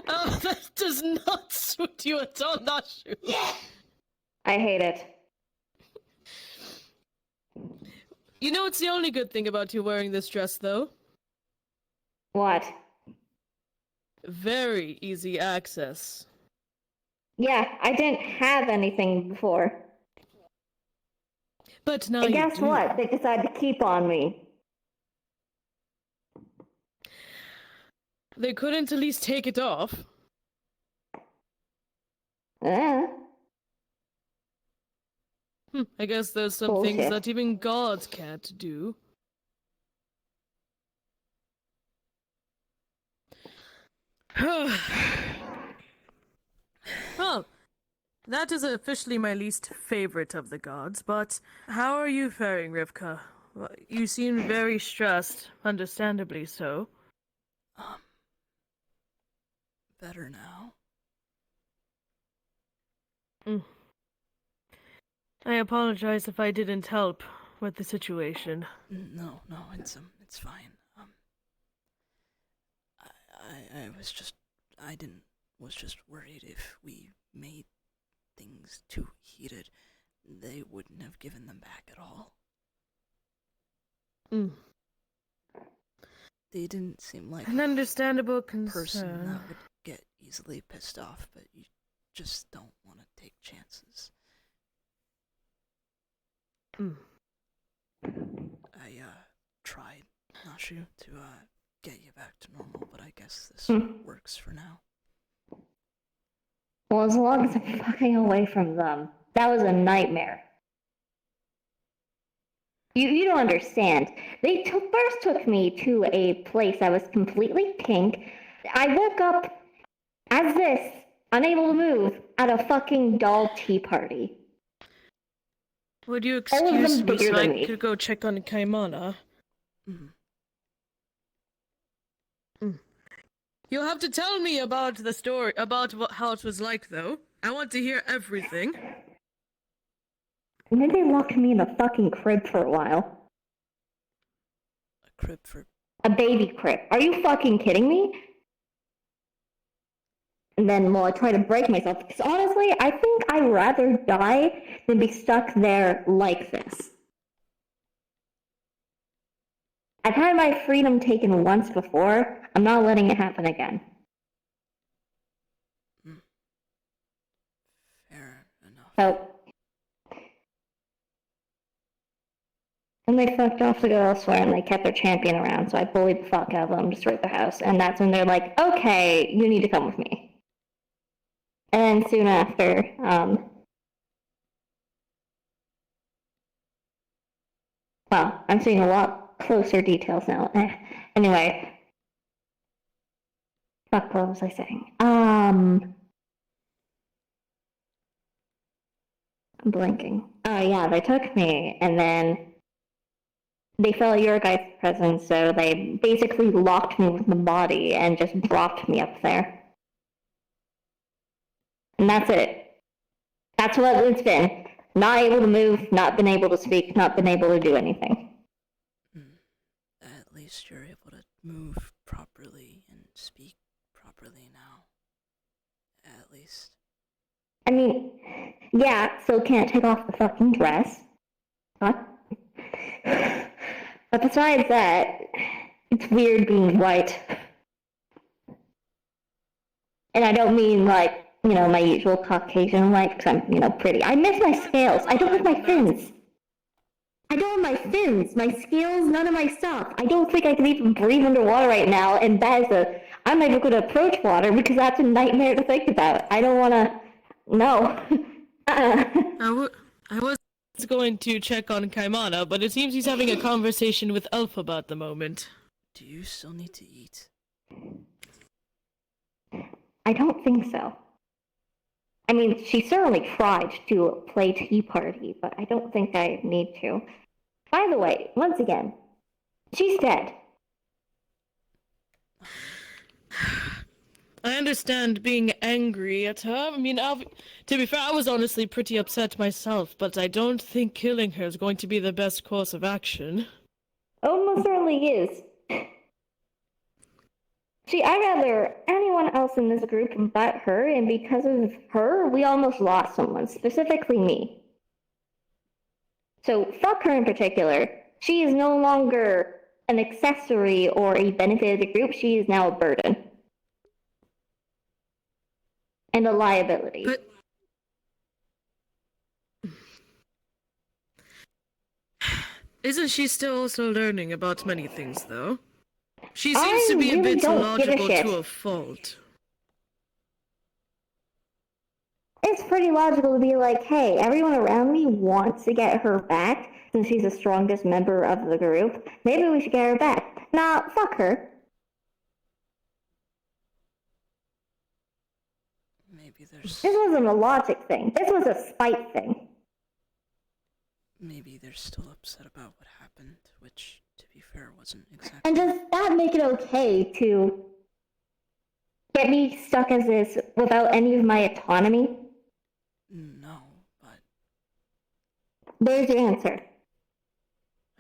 Oh, that does not suit you at all, Nashu. I hate it. You know what's the only good thing about you wearing this dress, though? What? Very easy access. Yeah, I didn't have anything before. But now And you guess do. what? They decided to keep on me. They couldn't at least take it off. I guess there's some things Bullshit. that even gods can't do. Well, that is officially my least favorite of the gods, but how are you faring, Rivkah? Well, you seem very stressed, understandably so. Better now. I apologize if I didn't help with the situation. No, it's fine. I was just worried if we made things too heated, they wouldn't have given them back at all. They didn't seem like An understandable a person concern. that would get easily pissed off, but you just don't want to take chances. I tried, Nashu, to get you back to normal, but I guess this works for now. Well, as long as I'm fucking away from them. That was a nightmare. You don't understand. They first took me to a place that was completely pink. I woke up as this, unable to move, at a fucking doll tea party. Would you All of them excuse me bigger so I than me. could go check on Kaimana? You'll have to tell me about the story, about how it was like, though. I want to hear everything. And then they locked me in a fucking crib for a while. A crib for... A baby crib. Are you fucking kidding me? And then, well, I tried to break myself, because honestly, I think I'd rather die than be stuck there like this. I've had my freedom taken once before. I'm not letting it happen again. So, and they fucked off to go elsewhere, and they kept their champion around, so I bullied the fuck out of them, destroyed their house, and that's when they're like, okay, you need to come with me. And soon after, well, I'm seeing a lot closer details now. Anyway. Fuck, what was I saying? I'm blanking. Oh yeah, they took me, and then they felt your guys' presence, so they basically locked me with the body and just dropped me up there. And that's it. That's what it's been. Not able to move, not been able to speak, not been able to do anything. At least you're able to move properly and speak properly now. At least. I mean, yeah, still can't take off the fucking dress. What? But besides that, it's weird being white. And I don't mean like, you know, my usual Caucasian white, because I'm, pretty. I miss my scales. I don't have my fins. I don't have my fins, my scales, none of my stuff. I don't think I can even breathe underwater right now, and I'm not even going to approach water because that's a nightmare to think about. I don't want to. No. I was going to check on Kaimana, but it seems he's having a conversation with Alphaba at the moment. Do you still need to eat? I don't think so. I mean, she certainly tried to play tea party, but I don't think I need to. By the way, once again, she's dead. I understand being angry at her. I mean, to be fair, I was honestly pretty upset myself, but I don't think killing her is going to be the best course of action. Almost certainly is. See, I'd rather anyone else in this group but her, and because of her, we almost lost someone, specifically me. So, fuck her in particular. She is no longer an accessory or a benefit of the group, she is now a burden. And a liability. But... Isn't she still also learning about many things, though? She seems to be a bit illogical to a fault. It's pretty logical to be like, hey, everyone around me wants to get her back, since she's the strongest member of the group. Maybe we should get her back. Nah, fuck her. Maybe there's... This wasn't a logic thing. This was a spite thing. Maybe they're still upset about what happened, which, to be fair, wasn't exactly... And does that make it okay to get me stuck as this without any of my autonomy? No, but... There's your answer.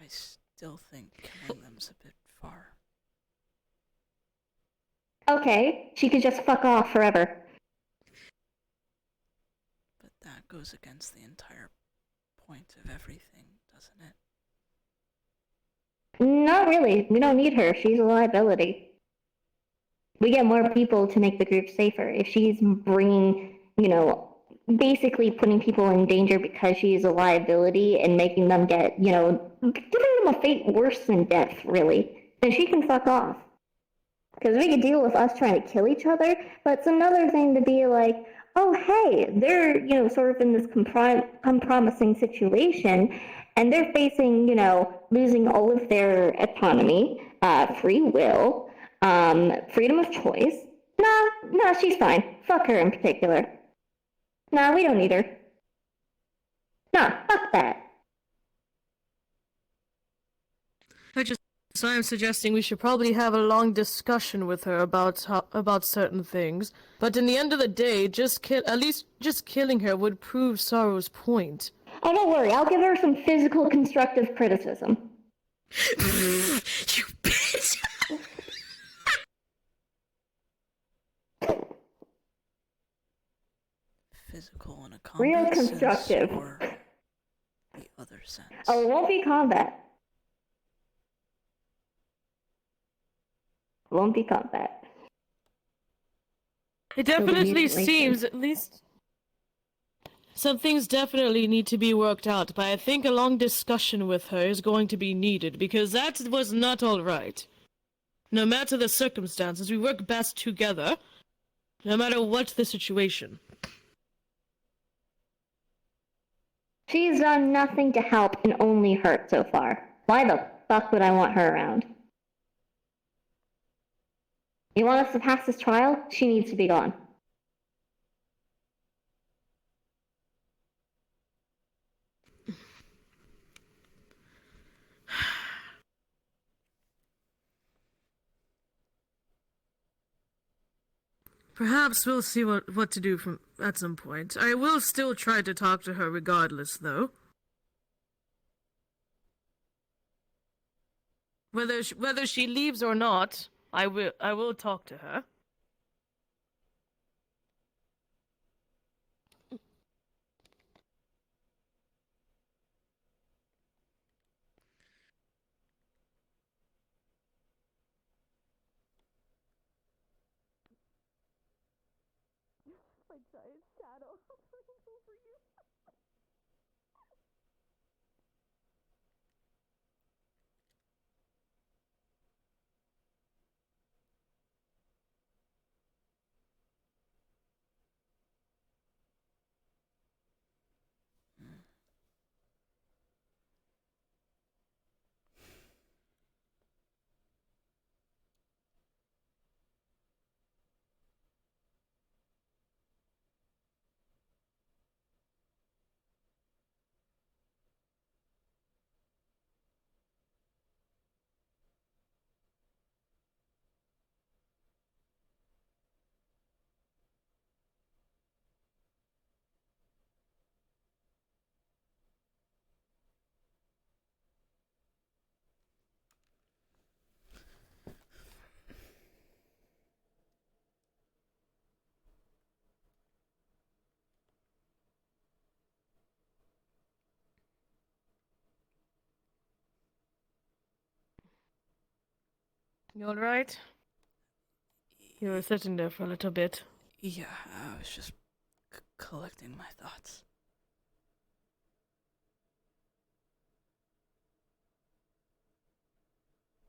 I still think killing them's a bit far. Okay, she could just fuck off forever. But that goes against the entire point of everything, doesn't it? Not really. We don't need her. She's a liability. We get more people to make the group safer. If she's bringing, basically putting people in danger because she's a liability and making them get, giving them a fate worse than death, really, then she can fuck off. Because we could deal with us trying to kill each other, but it's another thing to be like, oh, hey, they're, sort of in this compromising situation, and they're facing, losing all of their autonomy, free will, freedom of choice. Nah, she's fine. Fuck her in particular. Nah, we don't need her. Nah, fuck that. So I'm suggesting we should probably have a long discussion with her about certain things. But in the end of the day, just killing her would prove Sorrow's point. Oh, don't worry. I'll give her some physical constructive criticism. You bitch! Physical in a combat Real constructive. sense or the other sense? Oh, it won't be combat. Won't be combat. It definitely seems, at least Some things definitely need to be worked out, but I think a long discussion with her is going to be needed, because that was not alright. No matter the circumstances, we work best together, no matter what the situation. She's done nothing to help and only hurt so far. Why the fuck would I want her around? You want us to pass this trial? She needs to be gone. Perhaps we'll see what to do at some point. I will still try to talk to her regardless, though. Whether she leaves or not, I will talk to her. My giant shadow hovering over you. You alright? You were sitting there for a little bit. Yeah, I was just collecting my thoughts.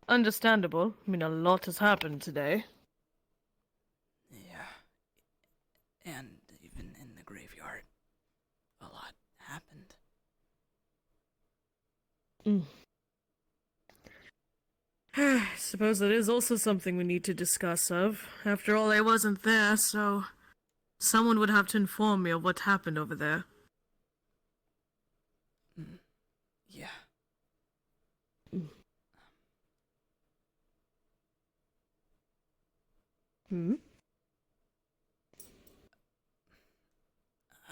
Understandable. I mean, a lot has happened today. Yeah. And even in the graveyard, a lot happened. I suppose that is also something we need to discuss of. After all, I wasn't there, so someone would have to inform me of what happened over there. Yeah.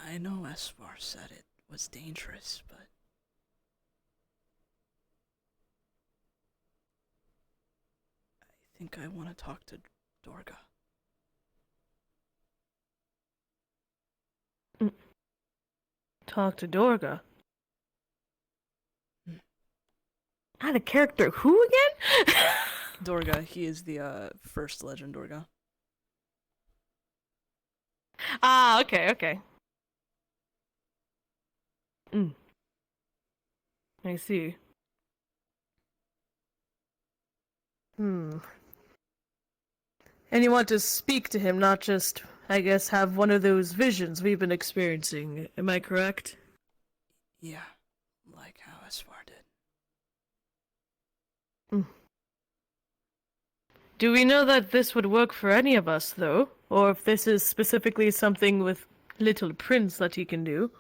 I know Esvar said it was dangerous, but I think I want to talk to Dorga. Talk to Dorga? Out of character, who again? Dorga, he is the first legend Dorga. Ah, okay. I see. And you want to speak to him, not just, I guess, have one of those visions we've been experiencing. Am I correct? Yeah, like how Esvar did. Do we know that this would work for any of us, though? Or if this is specifically something with Little Prince that he can do?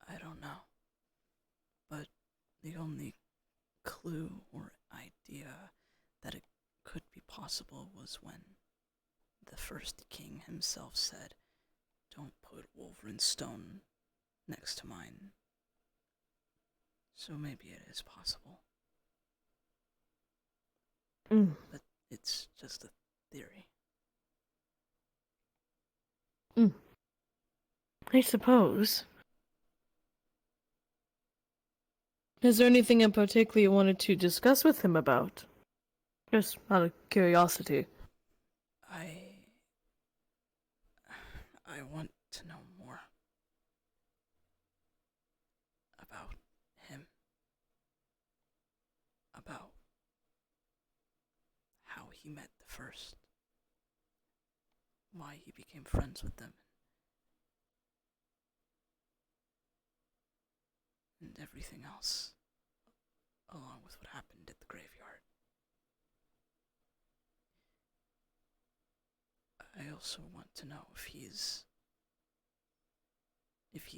I don't know. But the only clue or idea that it could be possible was when the first king himself said, "Don't put Wolverine's stone next to mine." So maybe it is possible. But it's just a theory. I suppose. Is there anything in particular you wanted to discuss with him about? Just out of curiosity. I want to know more. he met the first. Why he became friends with them. And everything else, along with what happened at the graveyard. I also want to know if he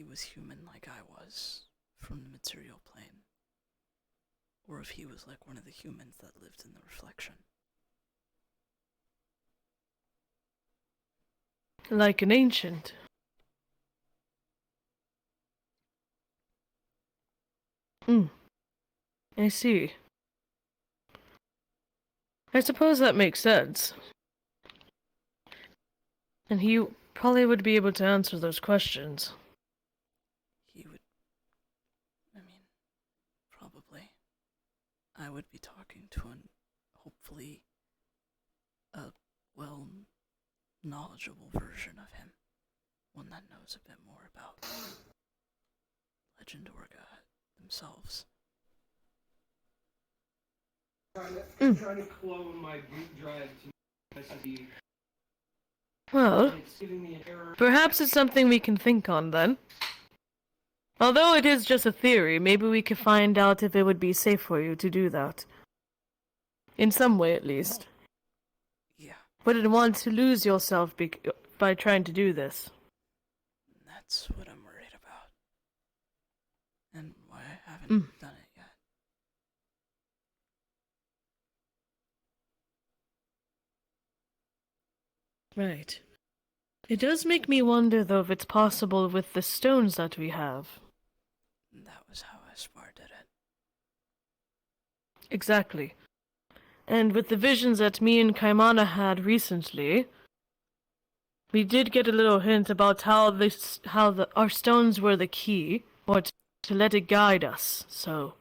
was human like I was, from the material plane, or if he was like one of the humans that lived in the reflection. Like an ancient. I see. I suppose that makes sense. And he probably would be able to answer those questions. He would... I mean, probably. I would be talking to hopefully, a knowledgeable version of him. One that knows a bit more about Legend Orga themselves. I'm trying to clone my boot drive to SSD. Well, It's giving me an error. perhaps it's something we can think on then. Although it is just a theory, maybe we could find out if it would be safe for you to do that. In some way, at least. Yeah. Wouldn't want to lose yourself by trying to do this. That's what I'm worried about. And why I haven't done it yet. Right. It does make me wonder, though, if it's possible with the stones that we have. That was how Espar did it. Exactly. And with the visions that me and Kaimana had recently, we did get a little hint about how our stones were the key, or to let it guide us, so...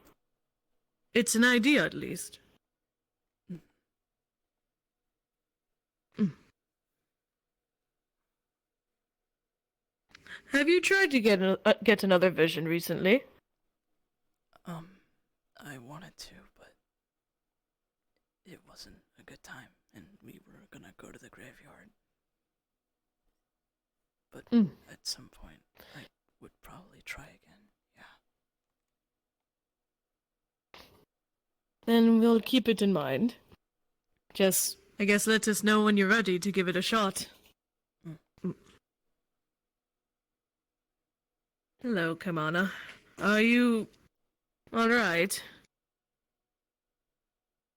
It's an idea, at least. Have you tried to get another vision recently? I wanted to, but it wasn't a good time, and we were gonna go to the graveyard. But at some point, I would probably try again, yeah. Then we'll keep it in mind. Just, I guess, let us know when you're ready to give it a shot. Hello, Kamana. Are you... alright?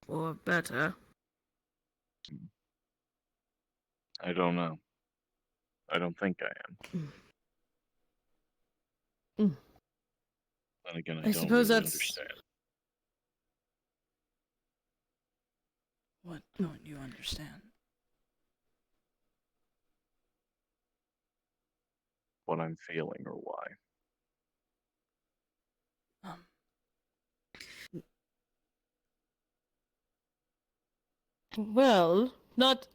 Or better? I don't know. I don't think I am. Then again, I don't suppose really that's... understand. What don't you understand? What I'm feeling or why. Well, not...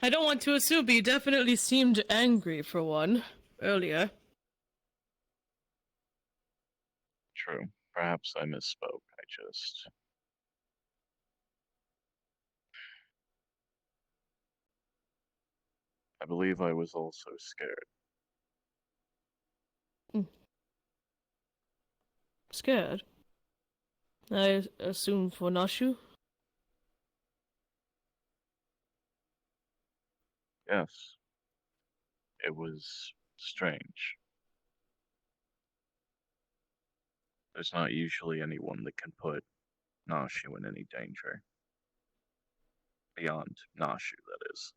I don't want to assume, but you definitely seemed angry, for one, earlier. True. Perhaps I misspoke. I believe I was also scared. Scared? I assume for Nashu? Yes. It was strange. There's not usually anyone that can put Nashu in any danger. Beyond Nashu, that is.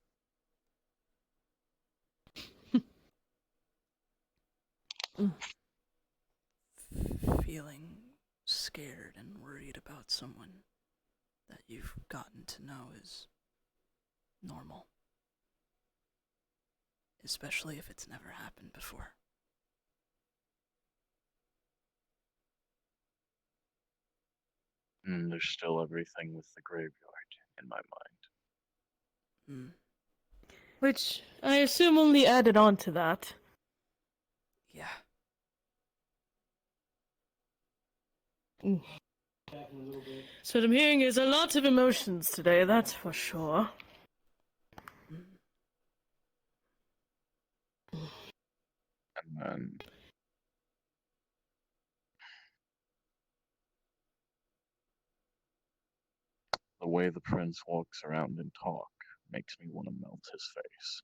Feeling scared and worried about someone that you've gotten to know is normal. Especially if it's never happened before. There's still everything with the graveyard in my mind. Which I assume only added on to that. Yeah. that in a little bit. So what I'm hearing is a lot of emotions today, that's for sure. And then the way the prince walks around and talk makes me want to melt his face.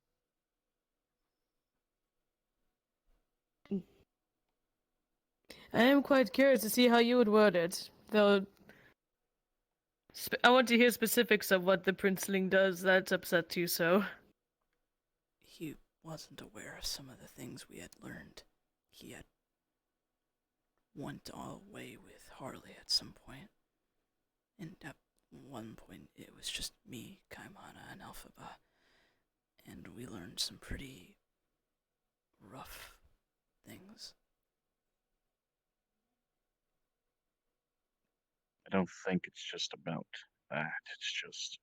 I am quite curious to see how you would word it, though I want to hear specifics of what the princeling does that's upset you so. He wasn't aware of some of the things we had learned. He had went all way with Harley at some point. And at one point, it was just me, Kaimana, and Alphaba. And we learned some pretty rough things. I don't think it's just about that. It's just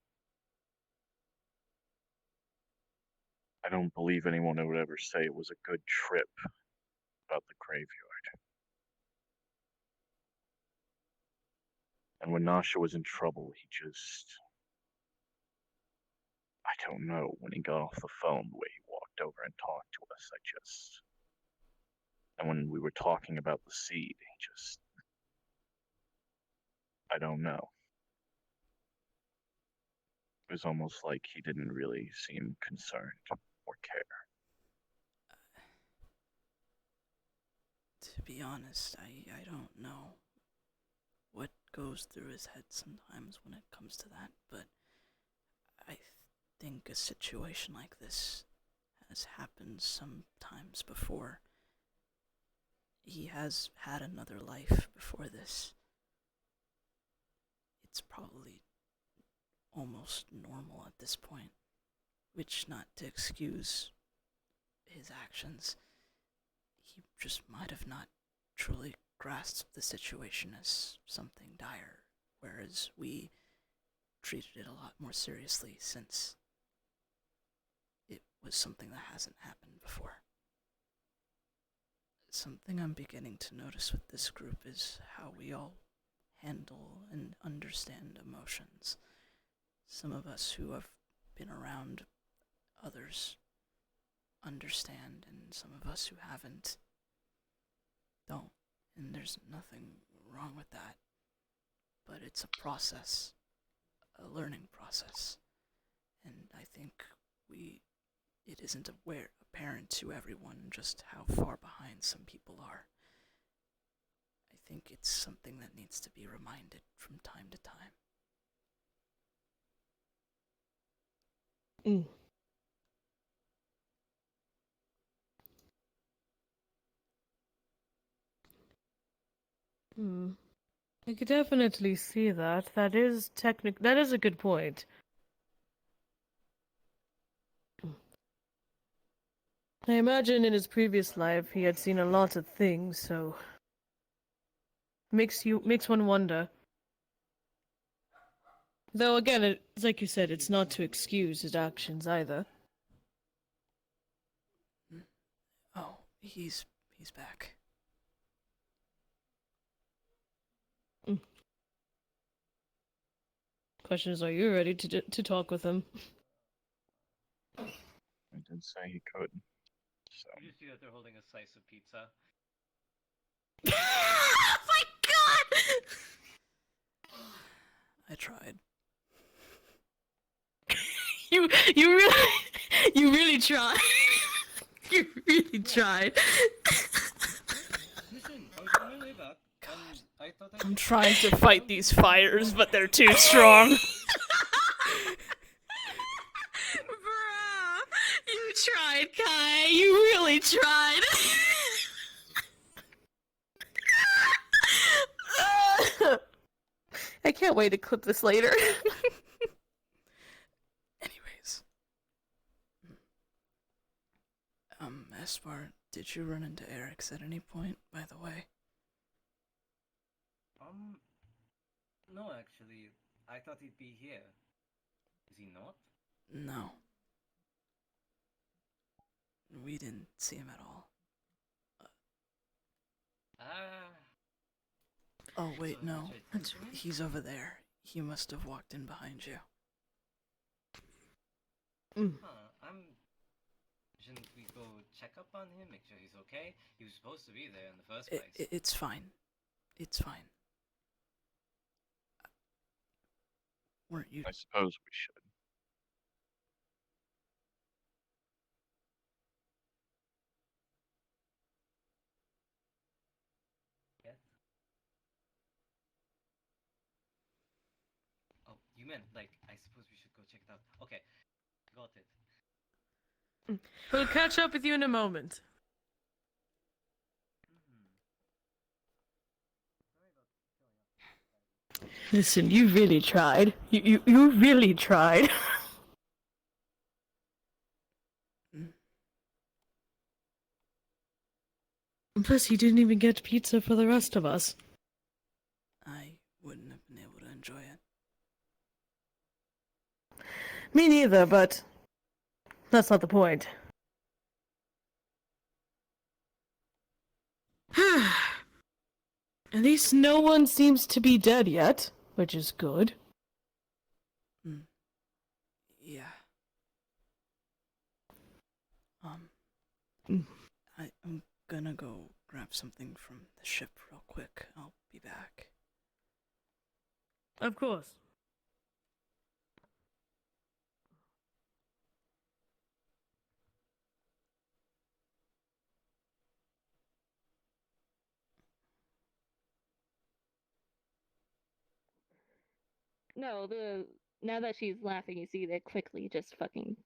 I don't believe anyone would ever say it was a good trip about the graveyard. And when Nasha was in trouble, he just... I don't know, when he got off the phone, the way he walked over and talked to us, And when we were talking about the seed, I don't know. It was almost like he didn't really seem concerned or care. To be honest, I don't know what goes through his head sometimes when it comes to that, but I think a situation like this has happened sometimes before. He has had another life before this. It's probably almost normal at this point, which not to excuse his actions. He just might have not truly grasped the situation as something dire, whereas we treated it a lot more seriously since it was something that hasn't happened before. Something I'm beginning to notice with this group is how we all handle and understand emotions. Some of us who have been around others understand, and some of us who haven't don't. And there's nothing wrong with that. But it's a process, a learning process. And I think it isn't apparent to everyone just how far behind some people are. I think it's something that needs to be reminded from time to time. I could definitely see that. That is a good point. I imagine in his previous life he had seen a lot of things, so makes one wonder. Though again, it's like you said, it's not to excuse his actions either. Oh, he's back. Question is, are you ready to talk with him? I did say he could. So. You see that they're holding a slice of pizza. Oh my god! I tried. You really tried. You really tried. Listen, I was on my way back. I thought I'm trying to fight these fires, but they're too strong. Bruh, you tried, Kai. You really tried. I can't wait to clip this later. Anyways. Espar, did you run into Eric's at any point, by the way? No, actually. I thought he'd be here. Is he not? No. We didn't see him at all. Oh, wait, no. That's right. He's over there. He must have walked in behind you. Shouldn't we go check up on him, make sure he's okay? He was supposed to be there in the first place. It's fine. It's fine. Weren't you? I suppose we should. Yeah. Oh, you meant, like, I suppose we should go check it out. Okay, got it. We'll catch up with you in a moment. Listen, you really tried. You really tried. Plus, you didn't even get pizza for the rest of us. I wouldn't have been able to enjoy it. Me neither, but that's not the point. At least no one seems to be dead yet, which is good. Yeah. I'm gonna go grab something from the ship real quick. I'll be back. Of course. No, now that she's laughing, you see that quickly just fucking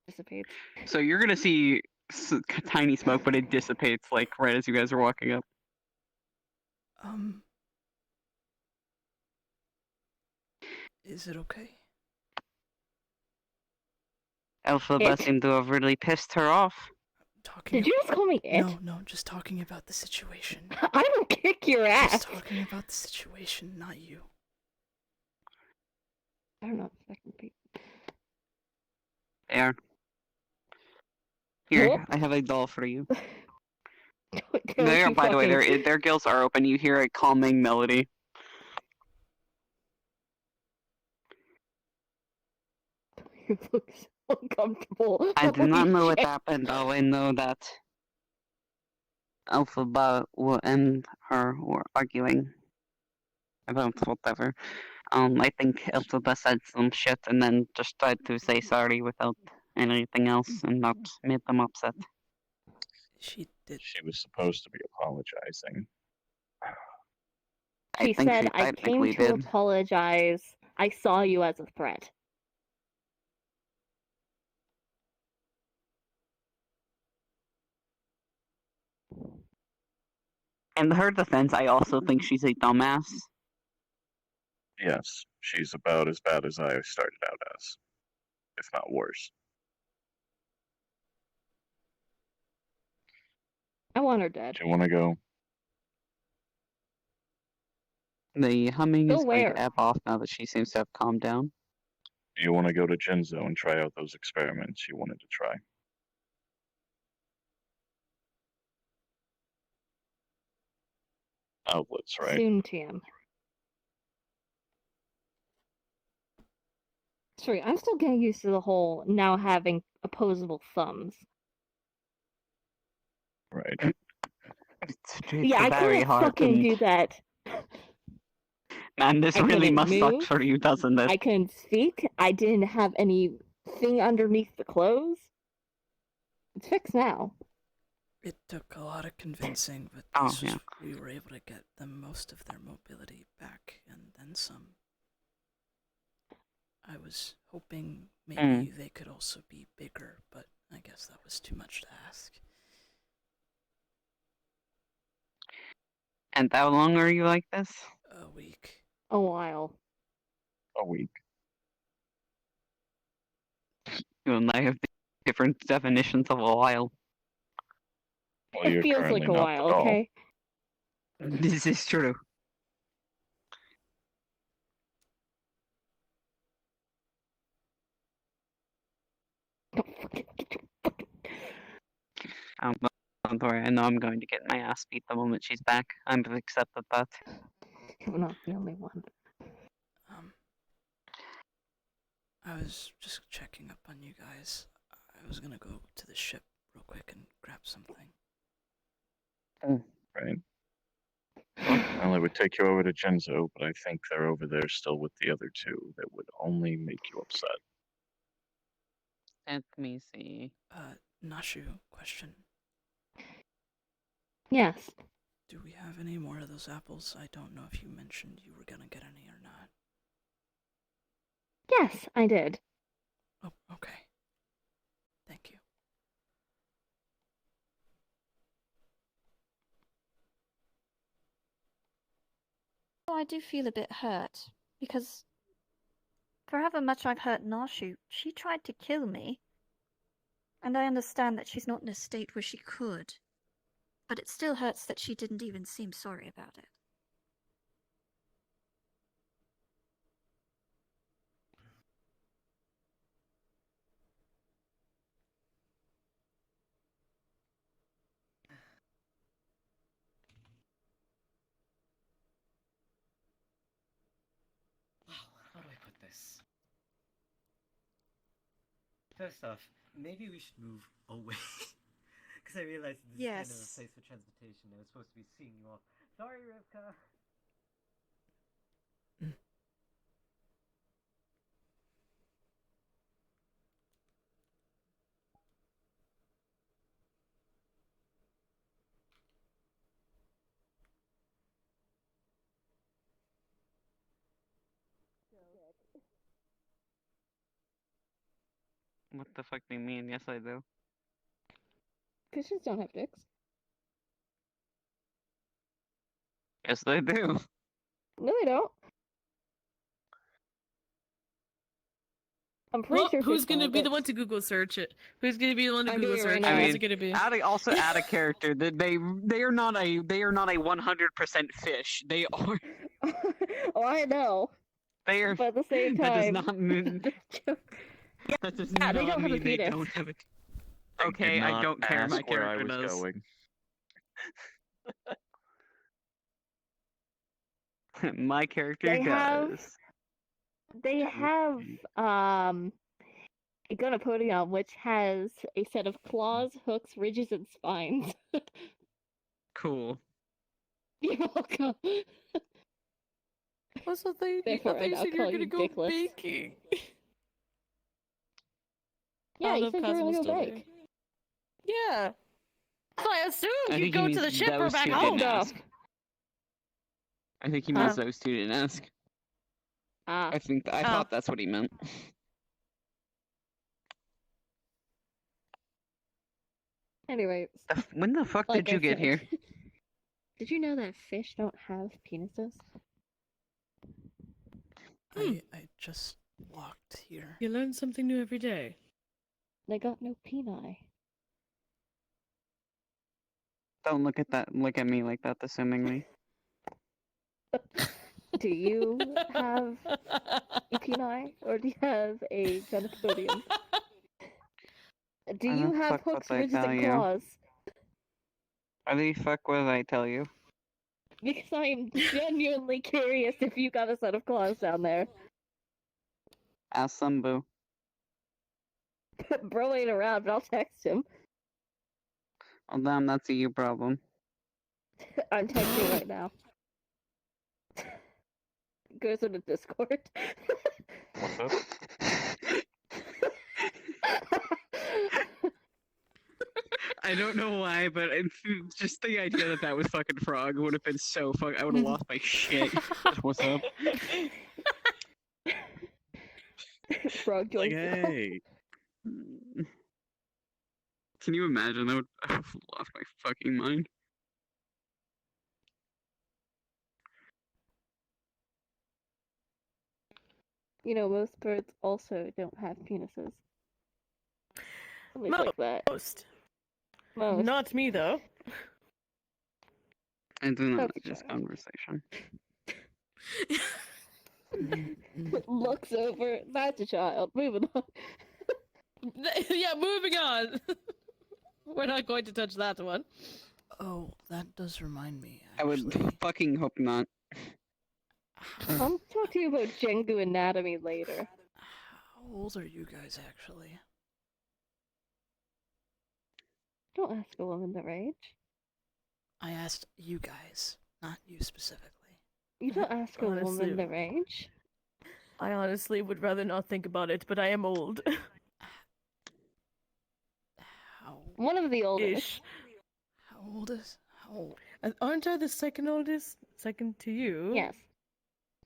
dissipates. So you're gonna see tiny smoke, but it dissipates like right as you guys are walking up. Is it okay? Elphaba seemed to have really pissed her off. Talking Did you just call me it? No, just talking about the situation. I don't kick your ass. Just talking about the situation, not you. I don't know. Fucking people. There. Here, Whoop. I have a doll for you. Don't There, you by the way, fucking- their gills are open. You hear a calming melody. You look so uncomfortable. I do not Holy know what shit. happened. All I know that Elphaba and her were arguing about whatever. I think Elphaba said some shit and then just tried to say sorry without anything else, and that made them upset. She did. She was supposed to be apologizing. She think said, she I came technically to did. apologize. I saw you as a threat. In her defense, I also think she's a dumbass. Yes, she's about as bad as I started out as, if not worse. I want her dead. Do you want to go? The humming Go is going where? to ebb off now that she seems to have calmed down. Do you want to go to Jinzo and try out those experiments you wanted to try? Outlets, right? Soon, TM. Sorry, I'm still getting used to the whole now having opposable thumbs. Right. It's Yeah, I very couldn't hard fucking and- do that. Man, this I really couldn't must suck move. for you, doesn't it? I couldn't speak. I didn't have anything underneath the clothes. It's fixed now. It took a lot of convincing, but Oh, this was, yeah. we were able to get them most of their mobility back, and then some. I was hoping maybe they could also be bigger, but I guess that was too much to ask. And how long are you like this? A week. A while. A week. You and I have different definitions of a while. Well, It you're feels currently like a not while, at all. okay? This is true. Don't worry, I know I'm going to get my ass beat the moment she's back. I've accepted that. You're not the only one. I was just checking up on you guys. I was gonna go to the ship real quick and grab something. Right. Well, I would take you over to Genzo, but I think they're over there still with the other two. That would only make you upset. Let me see. Nashu, question. Yes. Do we have any more of those apples? I don't know if you mentioned you were gonna get any or not. Yes, I did. Oh, okay. Thank you. I do feel a bit hurt, because for however much I've hurt Nashu, she tried to kill me. And I understand that she's not in a state where she could. But it still hurts that she didn't even seem sorry about it. Wow, how do I put this? First off, maybe we should move away. Because I realized this is kind of a place for transportation. I was supposed to be seeing you off. Sorry, Rivkah. What the fuck do you mean? Yes, I do. Fishes don't have dicks. Yes, they do. No, they don't. I'm pretty Well, sure who's fish don't gonna have be the dicks. one to Google search it? Who's gonna be the one to I'm Google doing it search right it? now. Who's it gonna be? Also add a character that they are not a 100% fish. They are. Oh, I know. They are. But at the same That does time, not mean. That does yeah, not they don't have a mean they penis. don't have a. I Okay, did I not don't care. My ask where I character was does. going. My character They does. they have a Gonopodium which has a set of claws, hooks, ridges, and spines. Cool. You're welcome. Also, I Therefore, thought I you now said you call were gonna you go dickless. baking. Yeah, I you don't said know you if were Cosmo's gonna go still bake. Yeah. So I assumed I you'd think go he to the means ship or those back two home. didn't ask. I think he means those two didn't ask. Ah. I thought that's what he meant. Anyways. When the fuck did you get here? Did you know that fish don't have penises? I just walked here. You learn something new every day. They got no peni. Don't look at me like that, assumingly. Do you have a peni, or do you have a Gonopodium? Do you have fuck what hooks, I ridges, tell and you. claws? Why the fuck would I tell you? Because I am genuinely curious if you got a set of claws down there. Ask Sunboo. Bro ain't around, but I'll text him. Well, damn, that's a you problem. I'm texting right now. Goes into Discord. What's up? I don't know why, but just the idea that was fucking Frog would have been so I would have lost my shit. What's up? Frog joins. Hey. Can you imagine? I would have lost my fucking mind. You know, most birds also don't have penises. Something like that. Most. Most. Not me, though. I do not Okay. just conversation. Looks over. That's a child. Moving on. Yeah, moving on. We're not going to touch that one. Oh, that does remind me. I would Actually, fucking hope not. I'll talk to you about Jengu anatomy later. How old are you guys actually? Don't ask a woman their age. I asked you guys, not you specifically. You don't ask a Honestly. woman their age. I honestly would rather not think about it, but I am old. How One of the oldest. Ish. how old is how old? Aren't I the second oldest? Second to you? Yes.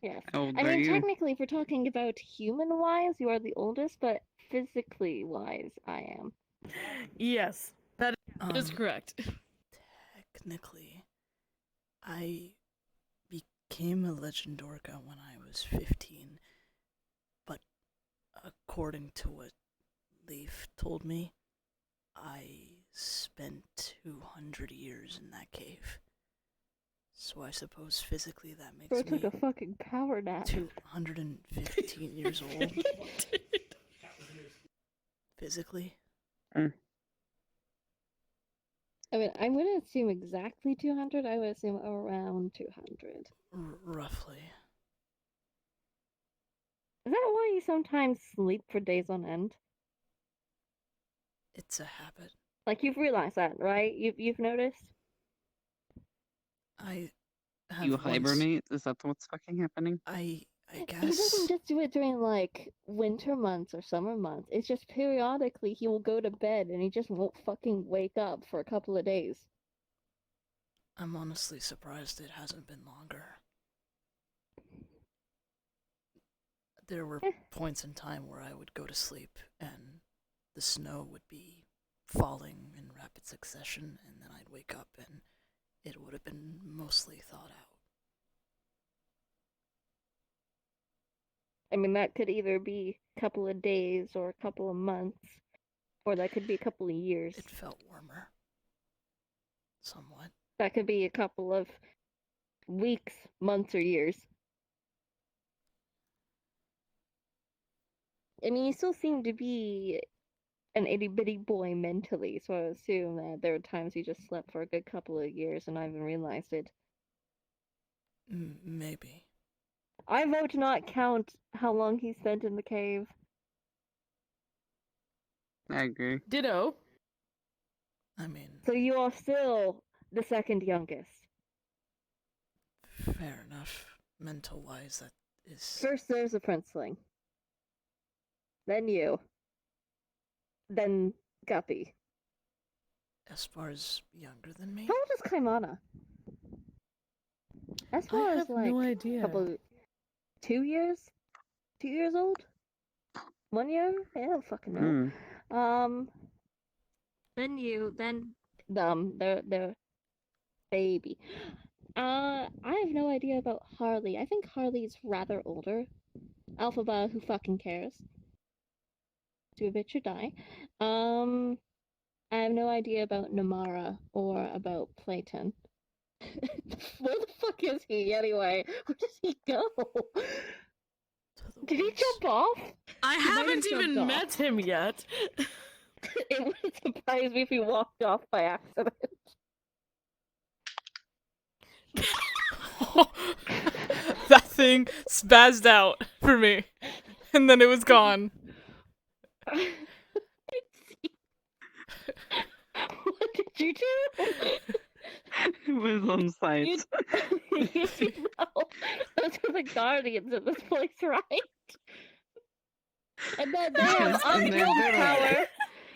Yes. How old I are mean, you? technically, if we're talking about human-wise, you are the oldest, but physically-wise, I am. Yes, that is correct. Technically, I became a Legend Orca when I was 15, but according to what Leaf told me, I spent 200 years in that cave. So I suppose physically that makes So it's me like a fucking power nap. 215 years old. Physically? I mean, I wouldn't assume exactly 200, I would assume around 200. Roughly. Is that why you sometimes sleep for days on end? It's a habit. Like, you've realized that, right? You've noticed? I have You once- hibernate? Is that what's fucking happening? I He guess doesn't just do it during, like, winter months or summer months. It's just periodically he will go to bed and he just won't fucking wake up for a couple of days. I'm honestly surprised it hasn't been longer. There were points in time where I would go to sleep and the snow would be falling in rapid succession, and then I'd wake up and it would have been mostly thawed out. I mean, that could either be a couple of days or a couple of months, or that could be a couple of years. It felt warmer. Somewhat. That could be a couple of weeks, months, or years. I mean, you still seem to be an itty-bitty boy mentally, so I assume that there were times you just slept for a good couple of years and I haven't realized it. Maybe. I vote to not count how long he spent in the cave. I agree. Ditto. I mean, So you are still the second youngest. fair enough. Mental-wise, that is... First there's the princeling. Then you. Then Guppy. As far as younger than me? How old is Kaimana? As far I as have like no idea. couple 2 years? 2 years old? 1 year? I don't fucking know. Then you, then the baby. I have no idea about Harley. I think Harley's rather older. Alphaba, who fucking cares? Do a bitch or die. I have no idea about Namara or about Playton. Where the fuck is he anyway? Where does he go? Did he jump off? I He might have haven't even jumped off. met him yet. It wouldn't surprise me if he walked off by accident. That thing spazzed out for me, and then it was gone. What did you do? It was on site. You know, those are the guardians of this place, right? And then they have And they're untold power.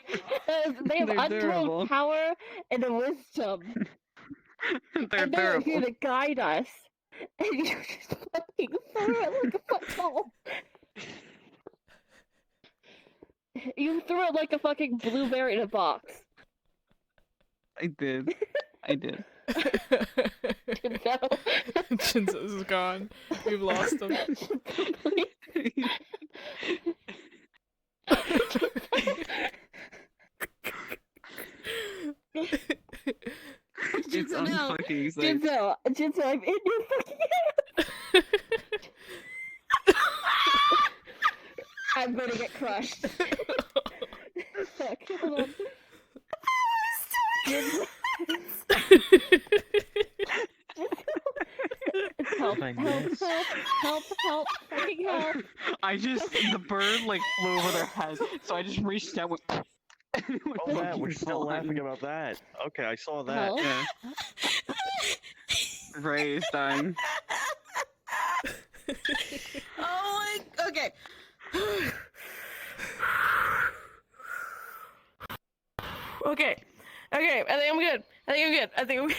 durable. They have They're untold durable. power and a wisdom. They're And they're here durable. to guide us. And you just fucking threw it like a football. You threw it like a fucking blueberry in a box. I did. I did. Jinzo. Jinzo's is gone. We've lost him. It's on No, fucking site. Jinzo, I'm in your fucking head. I'm gonna get crushed. Fuck, hold on. Jinzo. Help I help, miss? help, fucking help. the bird like flew over their head, so I just reached out with. Oh, that we're still laughing about that. Okay, I saw that. Help. Yeah. Ray is dying. Oh my. Okay. Okay. Okay. I think I'm good. I think I'm good. I think I'm good.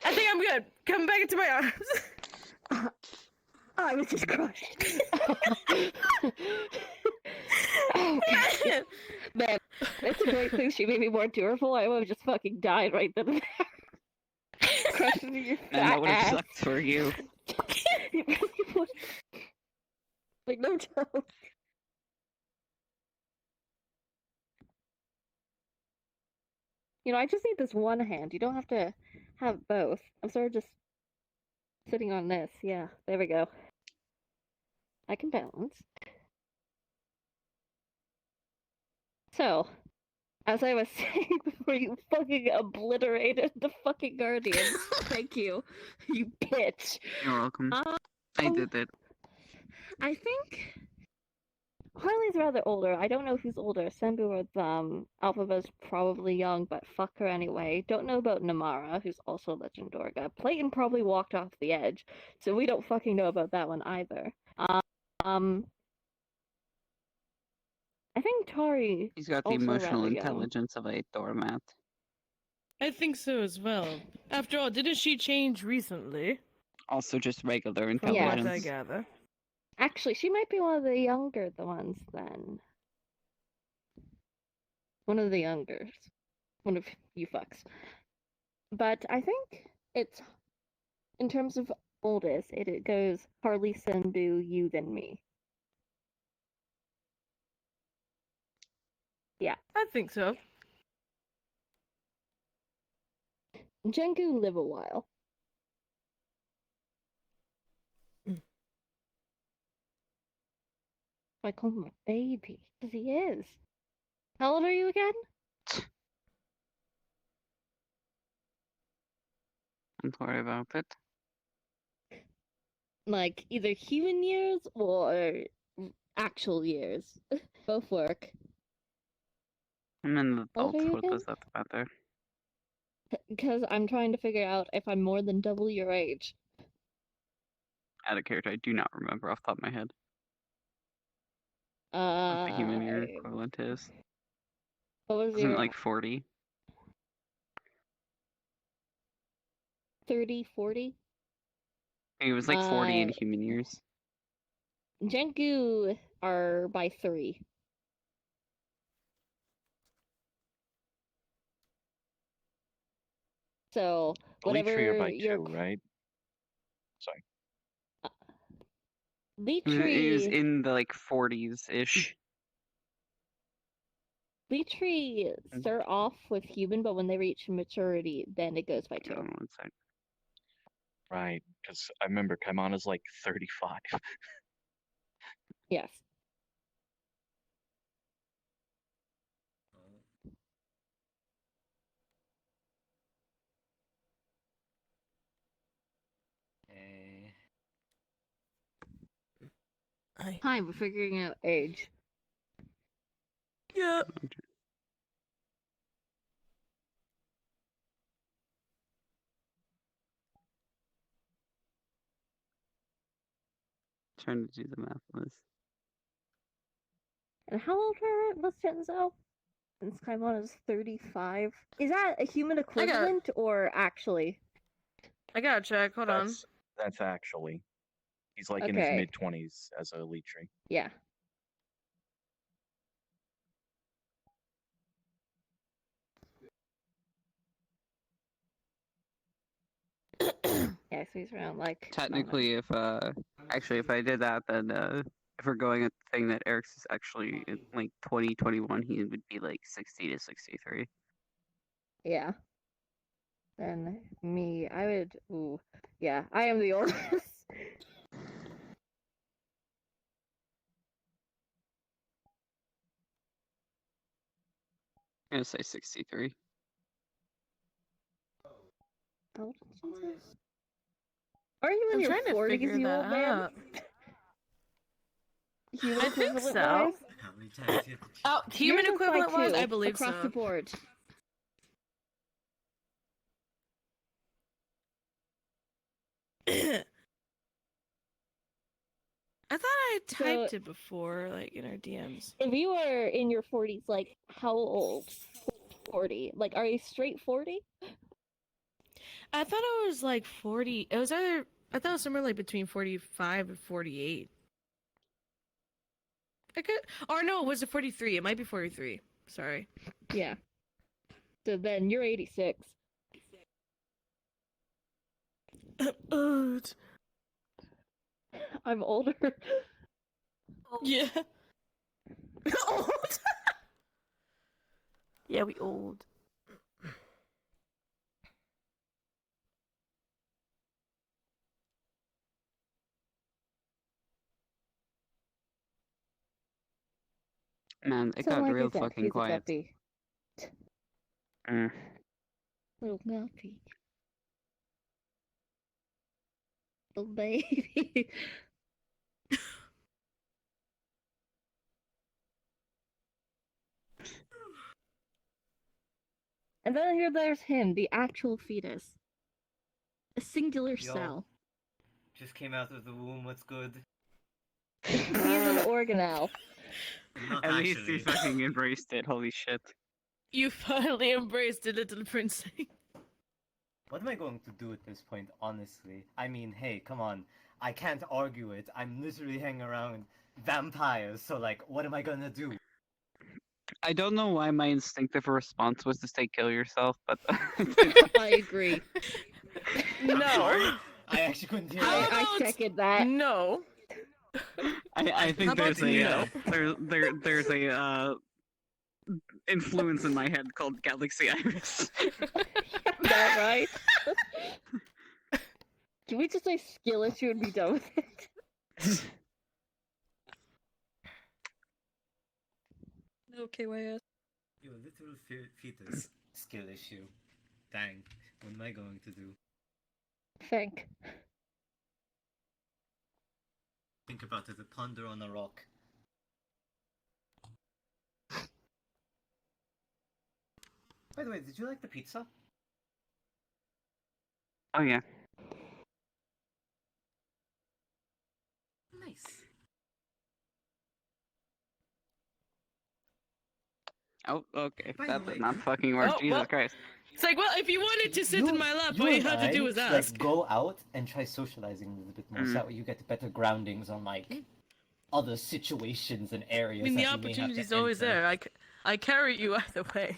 I think I'm good. Come back into my arms. I was just crushed. Oh, God. Man, it's a great thing she made me more durable. I would have just fucking died right then and there. Crushed into your fat And that would have ass. sucked for you. It really would. Like, no joke. You know, I just need this one hand. You don't have to have both. I'm sort of just sitting on this. Yeah, there we go. I can balance. So, as I was saying before you fucking obliterated the fucking Guardians, thank you, you bitch. You're welcome. I did it. I think Harley's rather older. I don't know who's older. Senbu or Alphaba's probably young, but fuck her anyway. Don't know about Namara, who's also Legend Dorga. Playton probably walked off the edge, so we don't fucking know about that one either. I think Tari. He's got the also emotional rather young. intelligence of a doormat. I think so as well. After all, didn't she change recently? Also, just regular From what I intelligence. gather. Actually, she might be one of the younger ones then. One of the youngers. One of you fucks. But I think it's, in terms of oldest, it goes Harley, Senbu, you, then me. Yeah. I think so. Jengu live a while. I call him a baby, because he is. How old are you again? Don't worry about it. Like, either human years or actual years. Both work. I'm in the How old are you what again? does that matter? Because I'm trying to figure out if I'm more than double your age. Out of character, I do not remember off the top of my head what the human year equivalent is. What was Isn't your it like 40? 30, 40? It was like 40 in human years. Jengu are by 3. So whatever Bleach by your 2, right? Sorry. Lee It was Tree, in the like 40s ish. Lee Tree start off with human, but when they reach maturity, then it goes by 2. One sec. Right, because I remember Kaimana's like 35. Yes. Hi, we're figuring out age. Yeah. Trying to do the math on this. And how old was Chenzo? Since Kaimon is 35. Is that a human equivalent or actually? I gotta check. Hold on. That's actually. He's like in Okay. his mid-20s as a elite tree. Yeah. Yeah, so he's around like. Technically, if I did that, then if we're going at the thing that Eric's is actually in like 2021, he would be like 60 to 63. Yeah. Then me, I would. Ooh, yeah, I am the oldest. I'm gonna say 63. How old is Jesus? Are you in I'm your trying to 40s, figure you that old man? out. Human I think equivalent so. wise? How many times do you have to Oh, human Yours is by equivalent wise, 2, I believe across so. the board. I thought I typed So- it before, like in our DMs. If you are in your 40s, like, how old? 40. Like, are you straight 40? I thought it was like 40. It was either, I thought it was somewhere like between 45 and 48. I could, or no, was it 43? It might be 43. Sorry. Yeah. So then you're 86. Old. I'm older. Yeah. Old. Yeah, we old. Man, it So got like real I said, fucking he's a quiet. guppy. Mm. Little guppy. Little baby. And then here there's him, the actual fetus. A singular Yo. cell. Just came out of the womb, what's good? He is an organelle. Not At least actually. you fucking embraced it, holy shit. You finally embraced the little princess. What am I going to do at this point, honestly? I mean, hey, come on. I can't argue it. I'm literally hanging around vampires, so like, what am I gonna do? I don't know why my instinctive response was to say kill yourself, but I agree. I'm No. sorry. I actually couldn't hear that. I second that. No. I think How about there's a no? there's a influence in my head called Galaxy Iris. That right? Can we just say skill issue and be done with it? Okay, YS. Yo, literal fetus skill issue. Dang. What am I going to do? Think. Think about it, a ponder on a rock. By the way, did you like the pizza? Oh yeah. Nice. Oh, okay. By the That way- did not fucking work. Oh, Jesus well. Christ. It's like, well, if you wanted to sit in my lap, all you and had to do I was should, ask. Like, go out and try socializing a little bit more, so that way you get better groundings on like other situations and I areas. mean, the that you may have to opportunity's always enter. there. I carry you either way.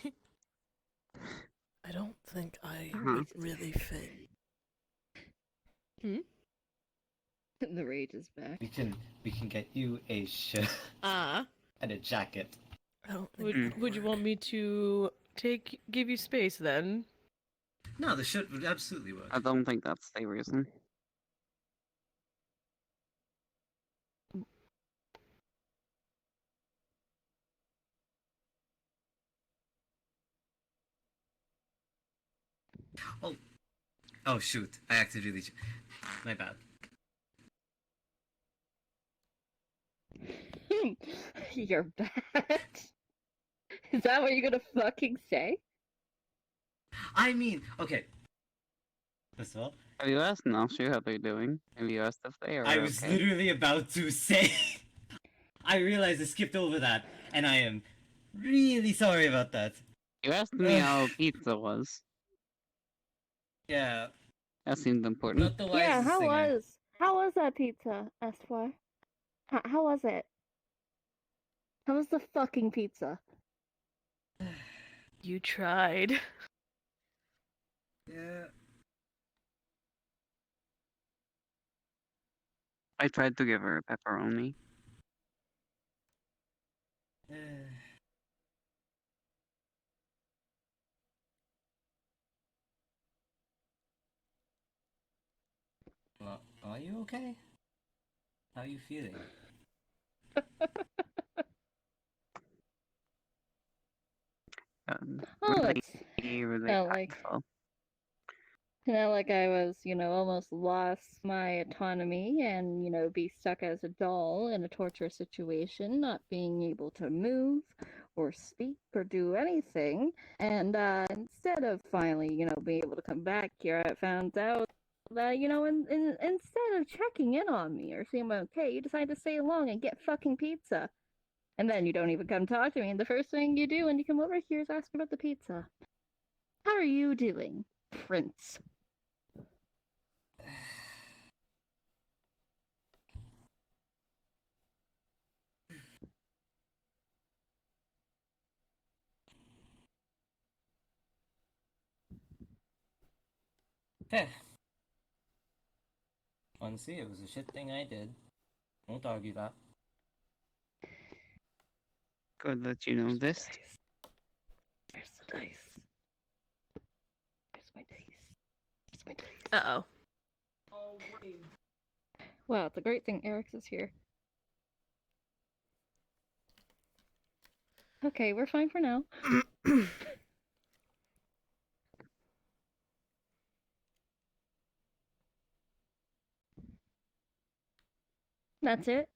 I don't think I Uh-huh. would really fit. The rage is back. We can get you a shirt Ah. and a jacket. I don't think that Would you want me to give you space then? No, the shirt would absolutely work. I don't think that's the reason. Oh shoot! I accidentally. My bad. You're bad. Is that what you're gonna fucking say? I mean, okay. First of all, Have you asked Nashu how they're doing? Have you asked if they are I was okay? literally about to say. I realized I skipped over that, and I am really sorry about that. You asked me how pizza was. Yeah, That seemed important. not the wisest Yeah, singer. how was that pizza, Espoir? How was it? How was the fucking pizza? You tried. Yeah. I tried to give her a pepperoni. Well, are you okay? How are you feeling? Oh, Really, that's really not like- painful. Like I was, almost lost my autonomy and, be stuck as a doll in a torture situation, not being able to move or speak or do anything. And instead of finally, being able to come back here, I found out that, instead of checking in on me or seeing I'm okay, you decide to stay along and get fucking pizza. And then you don't even come talk to me, and the first thing you do when you come over here is ask about the pizza. How are you doing, Prince? Heh. Honestly, it was a shit thing I did. Won't argue that. Could let you know this. Where's the dice? Where's my dice? Where's my dice? Uh-oh. Wow, it's a great thing Eric's is here. Okay, we're fine for now. That's it?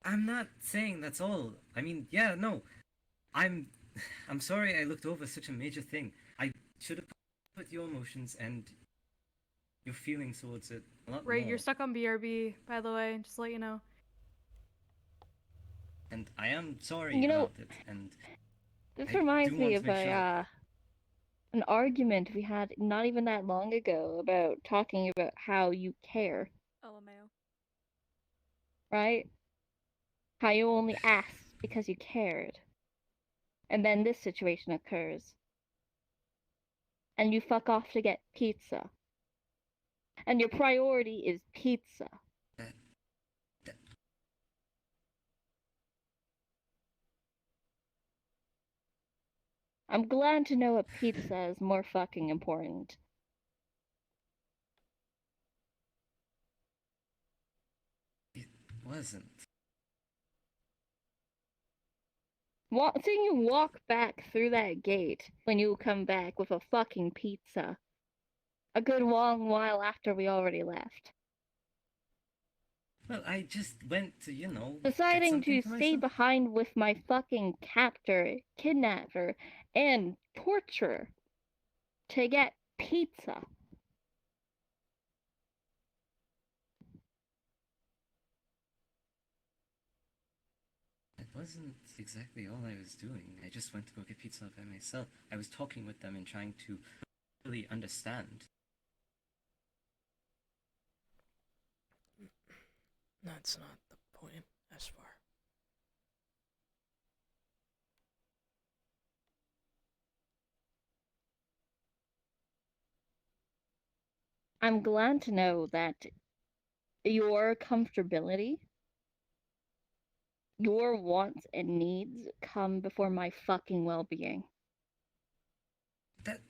I'm not saying that's all. I mean, yeah, no. I'm sorry I looked over such a major thing. I should have put your emotions and your feelings towards it a lot Ray, more. you're stuck on BRB, by the way, just to let you know. And I am sorry about it, and this I reminds do me want of to make sure. an argument we had not even that long ago about talking about how you care, LMAO. right? How you only asked because you cared. And then this situation occurs. And you fuck off to get pizza. And your priority is pizza. I'm glad to know a pizza is more fucking important. It wasn't. Seeing you walk back through that gate when you come back with a fucking pizza. A good long while after we already left. Well, I just went to, Deciding get something to for stay myself. behind with my fucking captor, kidnapper, and torturer to get pizza. It wasn't exactly all I was doing. I just went to go get pizza by myself. I was talking with them and trying to really understand. That's not the point, as far. I'm glad to know that your comfortability, your wants and needs come before my fucking well-being. That...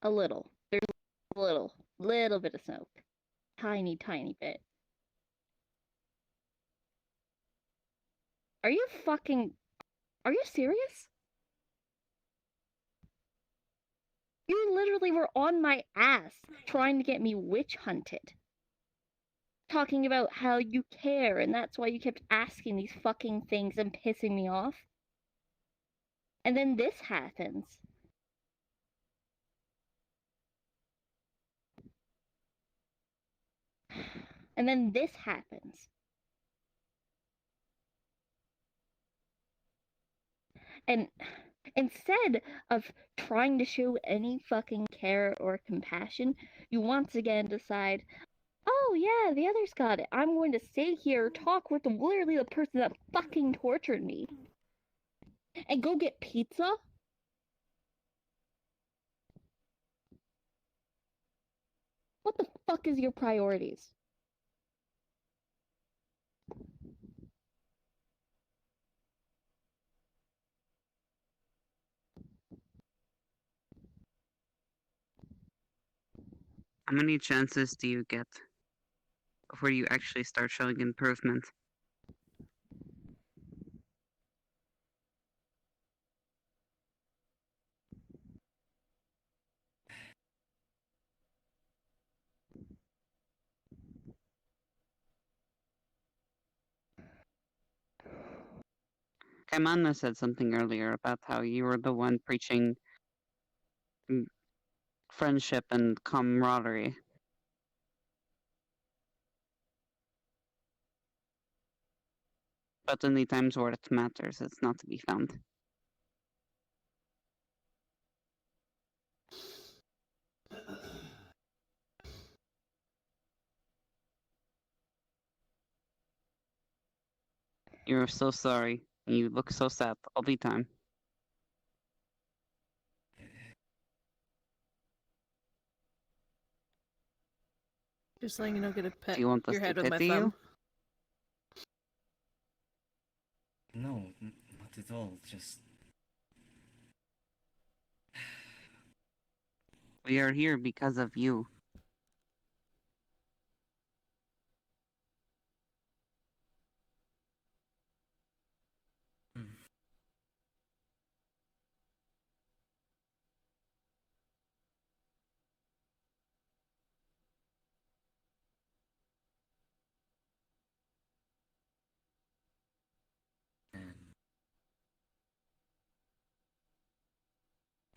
A little. There's a little bit of smoke. Tiny bit. Are you serious? You literally were on my ass trying to get me witch hunted. Talking about how you care and that's why you kept asking these fucking things and pissing me off. And then this happens. And then this happens. And instead of trying to show any fucking care or compassion, you once again decide, oh yeah, the others got it. I'm going to stay here, talk with literally the person that fucking tortured me. And go get pizza? What the fuck is your priorities? How many chances do you get before you actually start showing improvement? Kaimana said something earlier about how you were the one preaching friendship and camaraderie. But in the times where it matters, it's not to be found. You're so sorry. You look so sad all the time. Just letting you know, get a pet Do you want us your to head with my pity you? thumb. No, not at all. Just We are here because of you.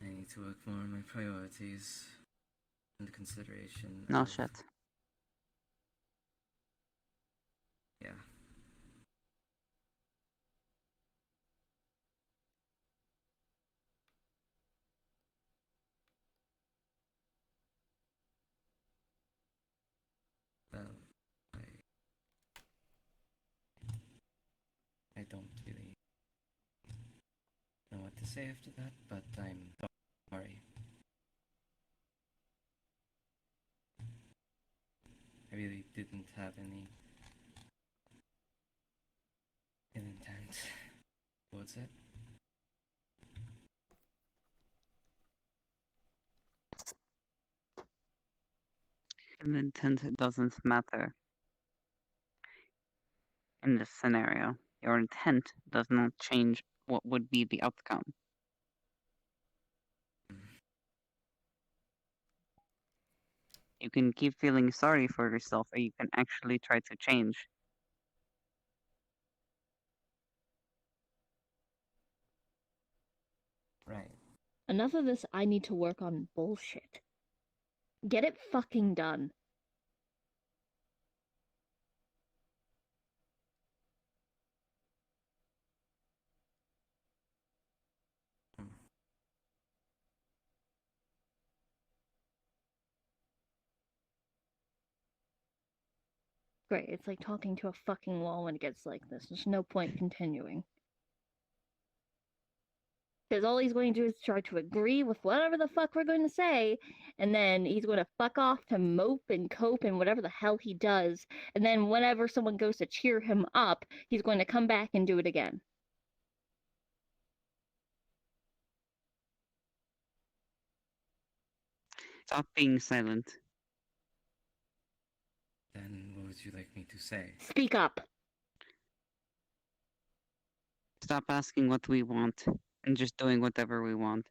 I need to work more on my priorities and consideration. No of- shit. Yeah. Well, I don't really know what to say after that, but I'm sorry. I really didn't have any ill intent towards it. And intent doesn't matter in this scenario. Your intent does not change what would be the outcome. You can keep feeling sorry for yourself, or you can actually try to change. Right. Enough of this I need to work on bullshit. Get it fucking done. Great, it's like talking to a fucking wall when it gets like this. There's no point continuing. Because all he's going to do is try to agree with whatever the fuck we're going to say, and then he's going to fuck off to mope and cope and whatever the hell he does, and then whenever someone goes to cheer him up, he's going to come back and do it again. Stop being silent. Then what would you like me to say? Speak up. Stop asking what we want and just doing whatever we want.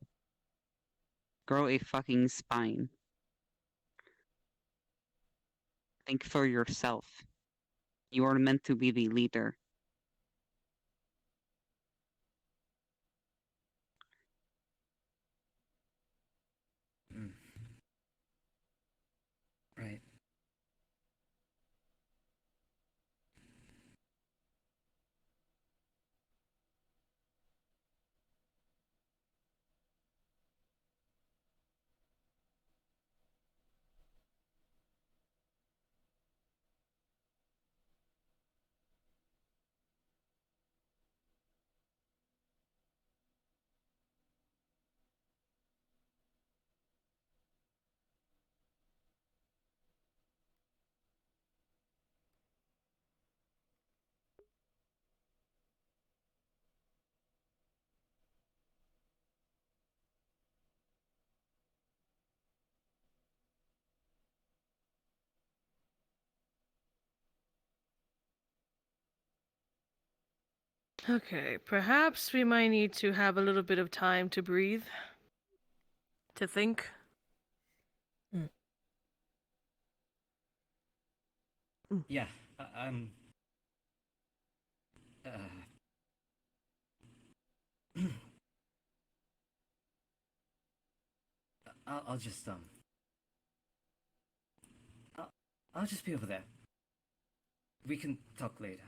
Grow a fucking spine. Think for yourself. You are meant to be the leader. Right. Okay, perhaps we might need to have a little bit of time to breathe. To think. Yeah. I'll just I'll just be over there. We can talk later.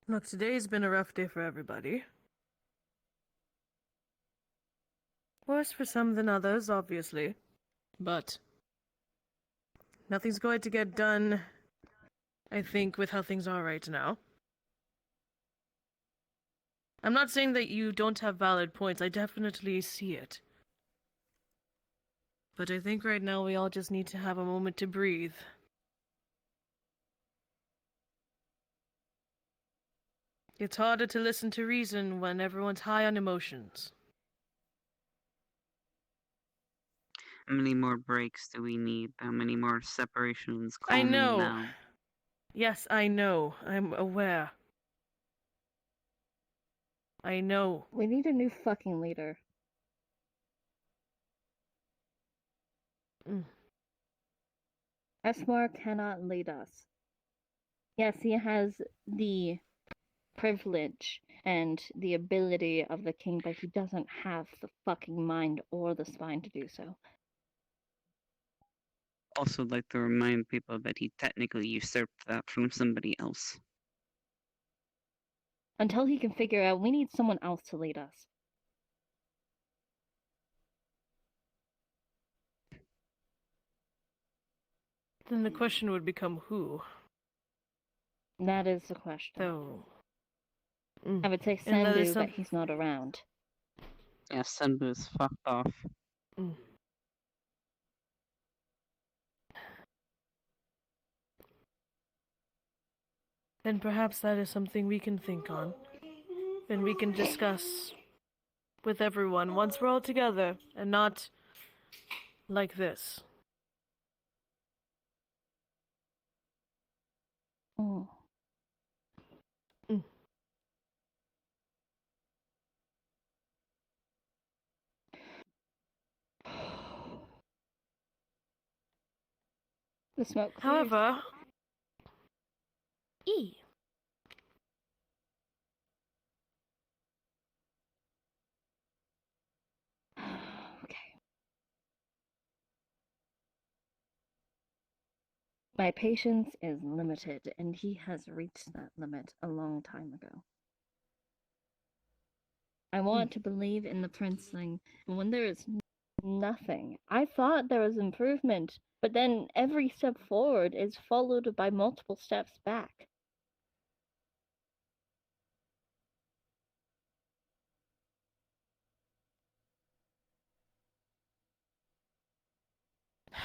Look, today's been a rough day for everybody. Worse for some than others, obviously. But nothing's going to get done, I think, with how things are right now. I'm not saying that you don't have valid points. I definitely see it. But I think right now we all just need to have a moment to breathe. It's harder to listen to reason when everyone's high on emotions. How many more breaks do we need? How many more separations? I Calm me know. down. Yes, I know. I'm aware. I know. We need a new fucking leader. Esmar cannot lead us. Yes, he has the privilege and the ability of the king, but he doesn't have the fucking mind or the spine to do so. Also, like to remind people that he technically usurped that from somebody else. Until he can figure out, we need someone else to lead us. Then the question would become who? That is the question. So, I would say And that is Sendu, but he's not around. Yeah, Senbu's fucked off. Then perhaps that is something we can think on. And we can discuss with everyone once we're all together and not like this. Oh. The smoke clears. However, Okay. My patience is limited, and he has reached that limit a long time ago. I want to believe in the prince thing, but when there is nothing, I thought there was improvement, but then every step forward is followed by multiple steps back.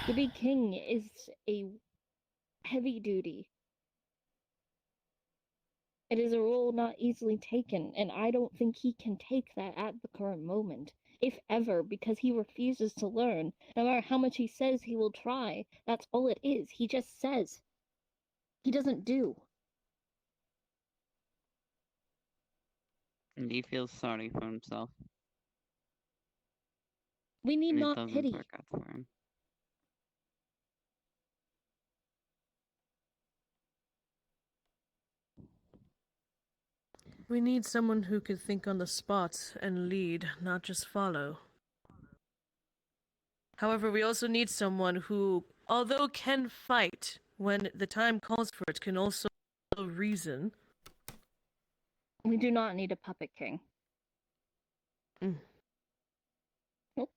To be king is a heavy duty. It is a role not easily taken, and I don't think he can take that at the current moment, if ever, because he refuses to learn. No matter how much he says he will try, that's all it is. He just says. He doesn't do. And he feels sorry for himself. We need And it not doesn't pity. work out for him. we need someone who can think on the spot and lead, not just follow. However, we also need someone who, although can fight when the time calls for it, can also reason. We do not need a puppet king. Nope.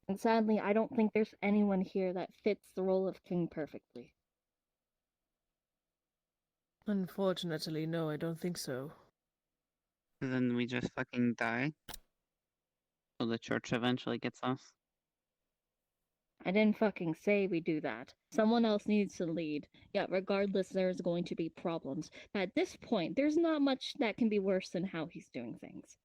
And sadly, I don't think there's anyone here that fits the role of king perfectly. Unfortunately, no, I don't think so. Then we just fucking die. So the church eventually gets us. I didn't fucking say we do that. Someone else needs to lead. Yet regardless, there's going to be problems. But at this point, there's not much that can be worse than how he's doing things.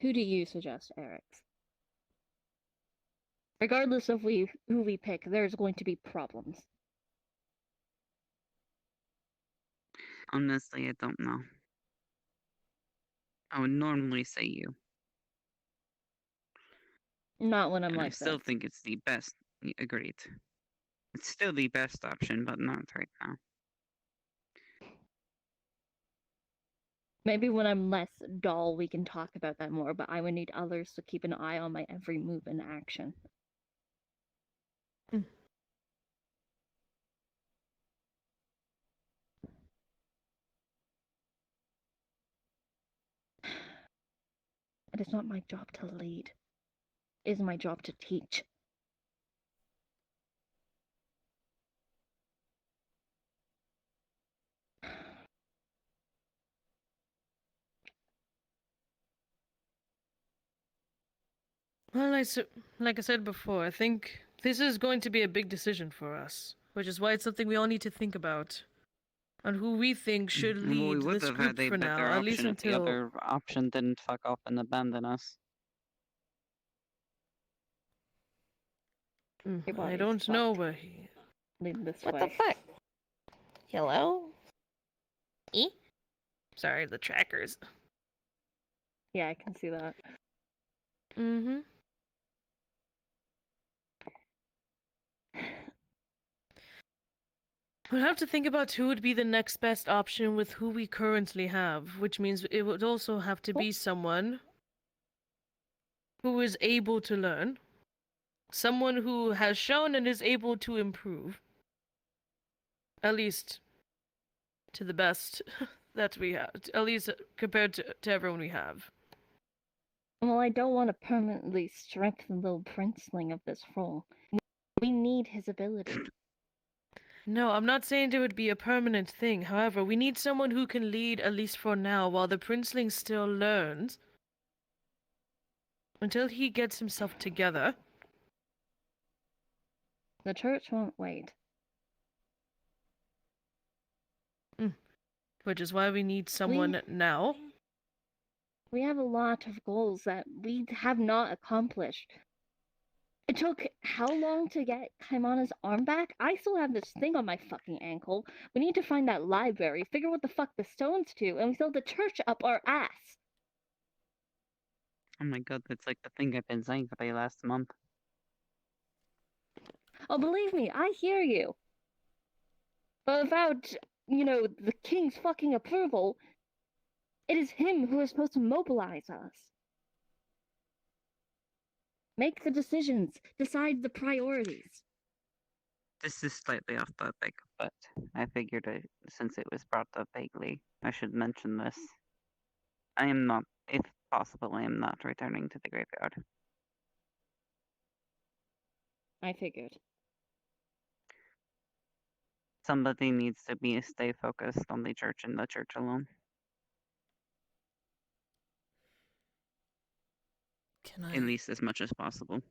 Who do you suggest, Eric? Regardless of who we pick, there's going to be problems. Honestly, I don't know. I would normally say you. Not when I'm And like I still this. think it's the best. Agreed. It's still the best option, but not right now. Maybe when I'm less dull, we can talk about that more, but I would need others to keep an eye on my every move and action. It is not my job to lead. It is my job to teach. Well, like I said before, I think this is going to be a big decision for us, which is why it's something we all need to think about. On who we think should Well, we lead would this have group had a for now, better at least option if the until... other option didn't fuck off and abandon us. I don't know where he... Lead this What way. the fuck? Hello? E? Sorry, the trackers. Yeah, I can see that. Mm-hmm. We'll have to think about who would be the next best option with who we currently have, which means it would also have to be someone who is able to learn, someone who has shown and is able to improve, at least to the best that we have, at least compared to everyone we have. Well, I don't want to permanently strengthen the little princeling of this role. We need his ability. No, I'm not saying it would be a permanent thing. However, we need someone who can lead, at least for now, while the princeling still learns. Until he gets himself together. The church won't wait. Which is why we need someone now. We have a lot of goals that we have not accomplished. It took how long to get Kaimana's arm back? I still have this thing on my fucking ankle. We need to find that library, figure what the fuck the stones do, and we still have the church up our ass. Oh my god, that's like the thing I've been saying for the last month. Oh, believe me, I hear you. But without, the king's fucking approval, it is him who is supposed to mobilize us. Make the decisions, decide the priorities. This is slightly off topic, but I figured since it was brought up vaguely, I should mention this. I am not, if possible, I am not returning to the graveyard. I figured. Somebody needs to stay focused on the church and the church alone. Can I at least as much as possible.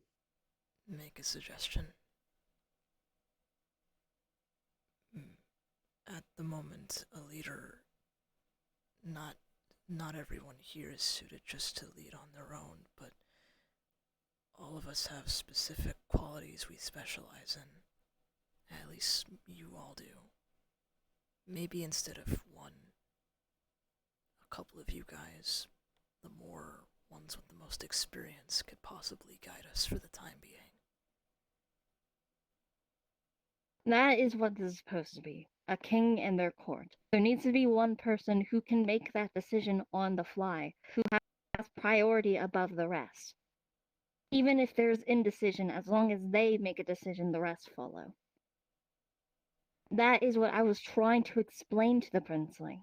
make a suggestion? At the moment, a leader, not everyone here is suited just to lead on their own, but all of us have specific qualities we specialize in. At least you all do. Maybe instead of one, a couple of you guys, the more ones with the most experience could possibly guide us for the time being. That is what this is supposed to be. A king and their court. There needs to be one person who can make that decision on the fly, who has priority above the rest. Even if there's indecision, as long as they make a decision, the rest follow. That is what I was trying to explain to the princeling.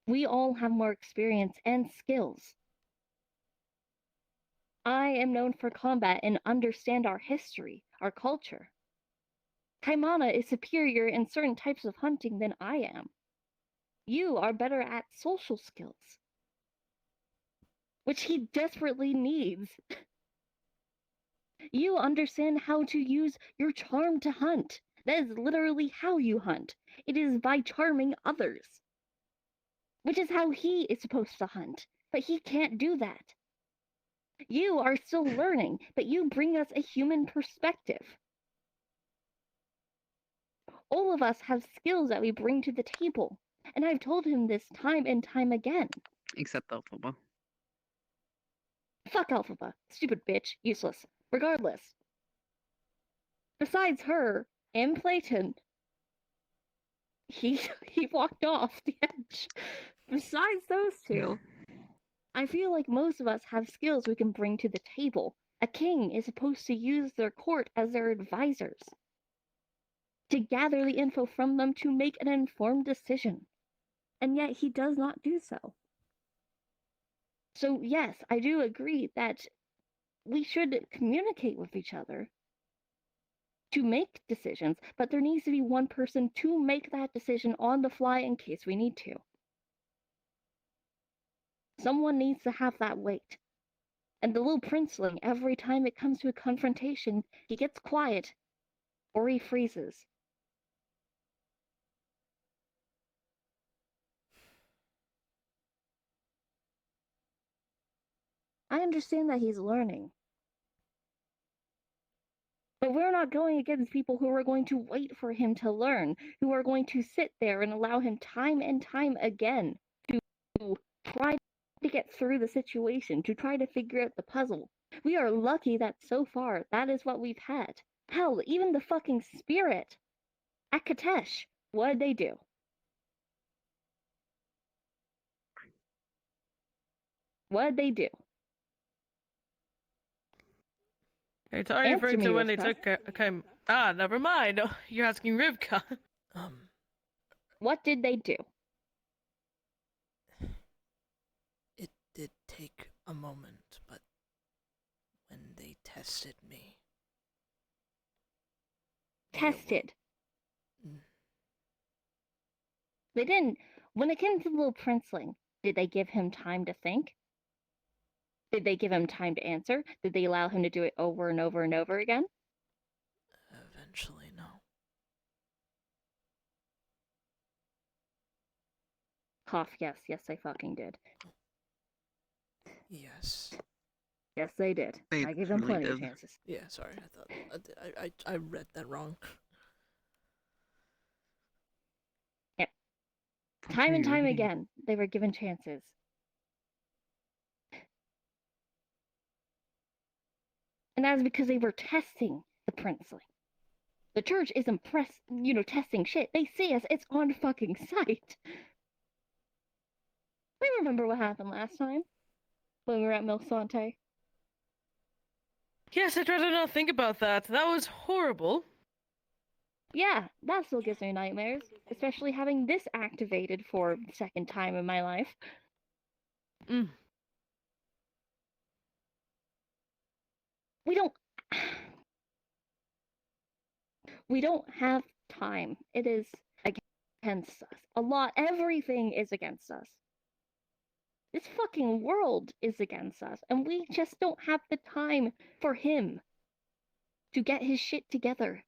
We all have more experience and skills. I am known for combat and understand our history, our culture. Kaimana is superior in certain types of hunting than I am. You are better at social skills, which he desperately needs. You understand how to use your charm to hunt. That is literally how you hunt. It is by charming others. Which is how he is supposed to hunt. But he can't do that. You are still learning, but you bring us a human perspective. All of us have skills that we bring to the table, and I've told him this time and time again. Except Elphaba. Fuck Elphaba. Stupid bitch. Useless. Regardless. Besides her and Clayton, he walked off the edge. Besides those two, I feel like most of us have skills we can bring to the table. A king is supposed to use their court as their advisors, to gather the info from them to make an informed decision. And yet he does not do so. So yes, I do agree that we should communicate with each other to make decisions, but there needs to be one person to make that decision on the fly in case we need to. Someone needs to have that weight. And the little princeling, every time it comes to a confrontation, he gets quiet or he freezes. I understand that he's learning. But we're not going against people who are going to wait for him to learn, who are going to sit there and allow him time and time again to try to get through the situation, to try to figure out the puzzle. We are lucky that so far that is what we've had. Hell, even the fucking spirit at Katesh, what did they do? What did they do? Are you referring to when they Rivkah. took came? Ah, never mind. Oh, you're asking Rivkah. What did they do? It did take a moment, but when they tested me... Tested? They didn't... When it came to the little princeling, did they give him time to think? Did they give him time to answer? Did they allow him to do it over and over and over again? Eventually, no. Cough, yes, they fucking did. Yes. Yes, they did. They I gave them truly plenty of did. chances. Yeah, sorry, I thought... I read that wrong. Yep. Time and time again, they were given chances. And that is because they were testing the princeling. The church isn't testing shit. They see us. It's on fucking sight. We remember what happened last time when we were at Milsante. Yes, I'd rather not think about that. That was horrible. Yeah, that still gives me nightmares, especially having this activated for the second time in my life. We don't have time. It is against us. Everything is against us. This fucking world is against us, and we just don't have the time for him to get his shit together.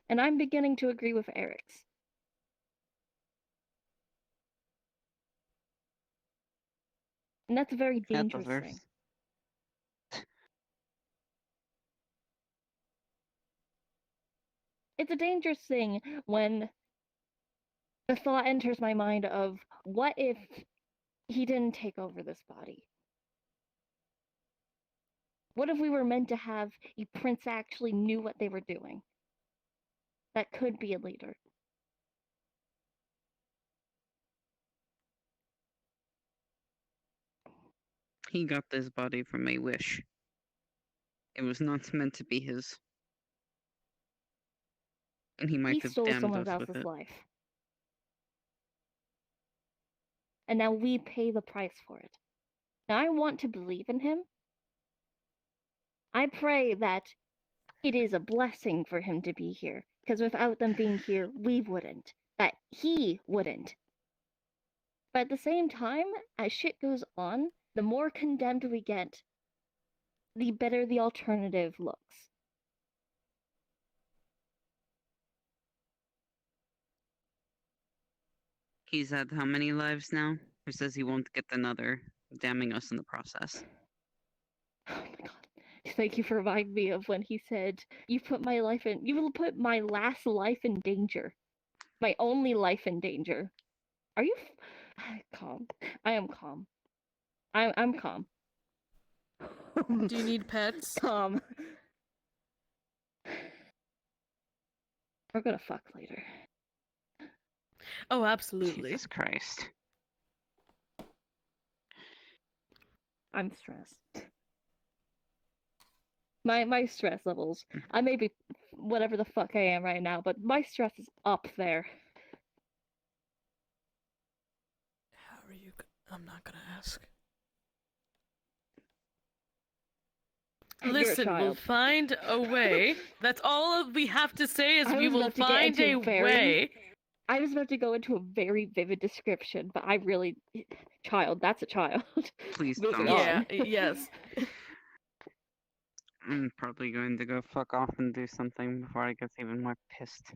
And I'm beginning to agree with Eric's. And that's a very dangerous thing. It's a dangerous thing when the thought enters my mind of, what if he didn't take over this body? What if we were meant to have a prince that actually knew what they were doing? That could be a leader. He got this body from a wish. It was not meant to be his. And he might He have stole damned someone us with else's it. life. And now we pay the price for it. Now I want to believe in him. I pray that it is a blessing for him to be here, because without them being here, we wouldn't. That he wouldn't. But at the same time, as shit goes on, the more condemned we get, the better the alternative looks. He's had how many lives now? Who says he won't get another, damning us in the process? Oh my god. Thank you for reminding me of when he said, you will put my last life in danger. My only life in danger. Are you calm? I am calm. I'm calm. Do you need pets? Calm. We're gonna fuck later. Oh, absolutely. Jesus Christ. I'm stressed. My stress levels. I may be whatever the fuck I am right now, but my stress is up there. How are you? I'm not gonna ask. Listen, we'll find a way. That's all we have to say is we will find a way. I was about to go into a very vivid description, but I really... Child, that's a child. Please Moving don't. on. Yeah, yes. I'm probably going to go fuck off and do something before I get even more pissed.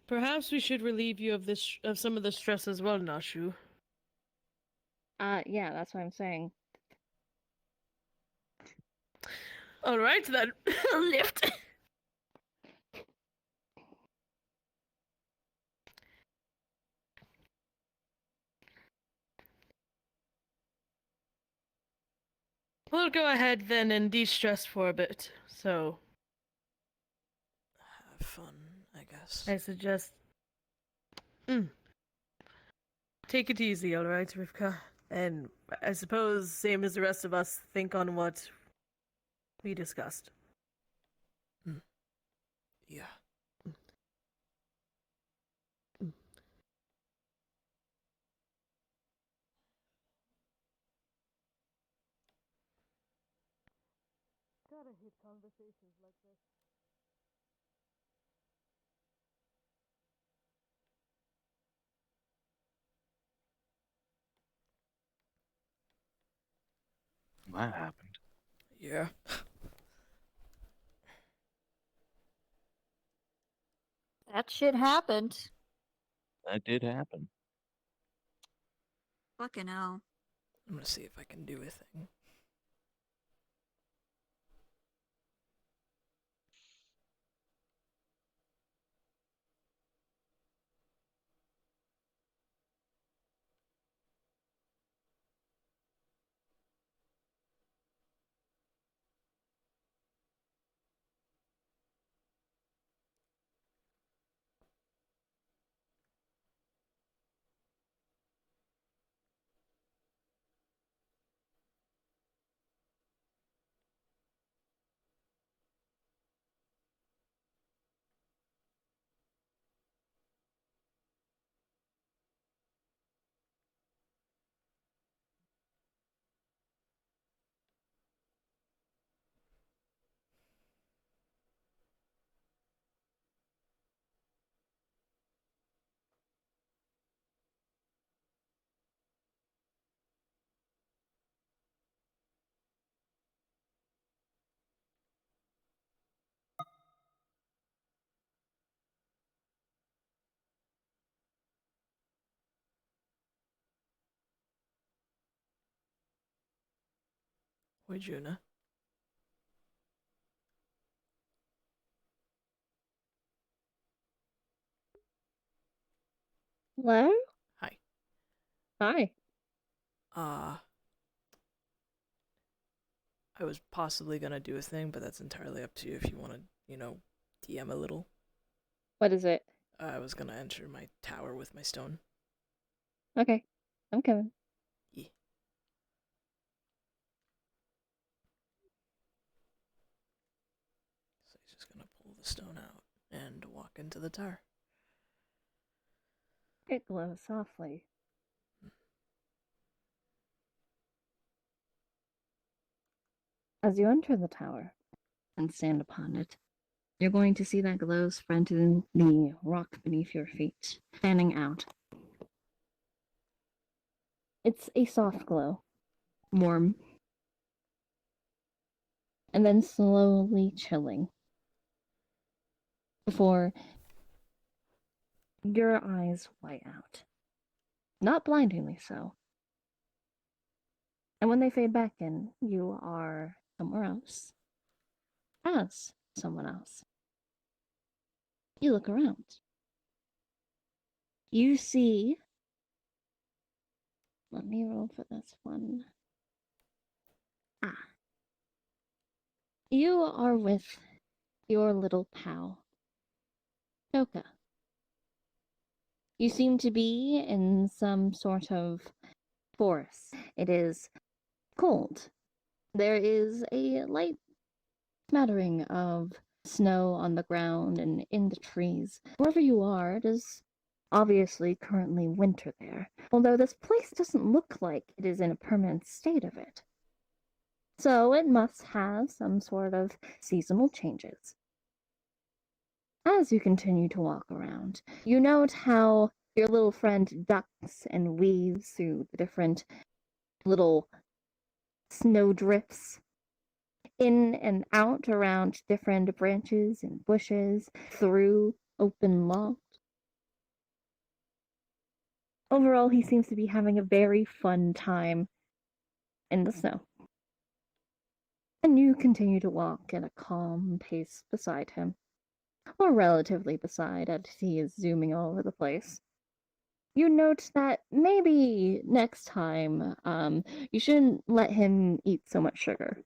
Perhaps we should relieve you of some of the stress as well, Nashu. Yeah, that's what I'm saying. Alright then. Lift. We'll go ahead then and de-stress for a bit, so... Have fun, I guess. I suggest... Take it easy, alright, Rivkah? And I suppose, same as the rest of us, think on what we discussed. Yeah. Gotta hate conversations like this. That happened. Yeah. That shit happened. That did happen. Fucking hell. I'm gonna see if I can do a thing. Wait, Juna. Hello? Hi. Hi. I was possibly gonna do a thing, but that's entirely up to you if you want to, DM a little. What is it? I was gonna enter my tower with my stone. Okay. I'm coming. Yeah. So he's just gonna pull the stone out and walk into the tower. It glows softly. As you enter the tower and stand upon it, you're going to see that glow spread in the rock beneath your feet, standing out. It's a soft glow, warm, and then slowly chilling, before your eyes white out. Not blindingly so. And when they fade back in, you are somewhere else. As someone else. You look around. You see... Let me roll for this one. You are with your little pal, Rivkah. You seem to be in some sort of forest. It is cold. There is a light smattering of snow on the ground and in the trees. Wherever you are, it is obviously currently winter there, although this place doesn't look like it is in a permanent state of it. So it must have some sort of seasonal changes. As you continue to walk around, you note how your little friend ducks and weaves through the different little snowdrifts, in and out around different branches and bushes, through open logs. Overall, he seems to be having a very fun time in the snow. And you continue to walk at a calm pace beside him. Or relatively beside, as he is zooming all over the place. You note that maybe next time, you shouldn't let him eat so much sugar.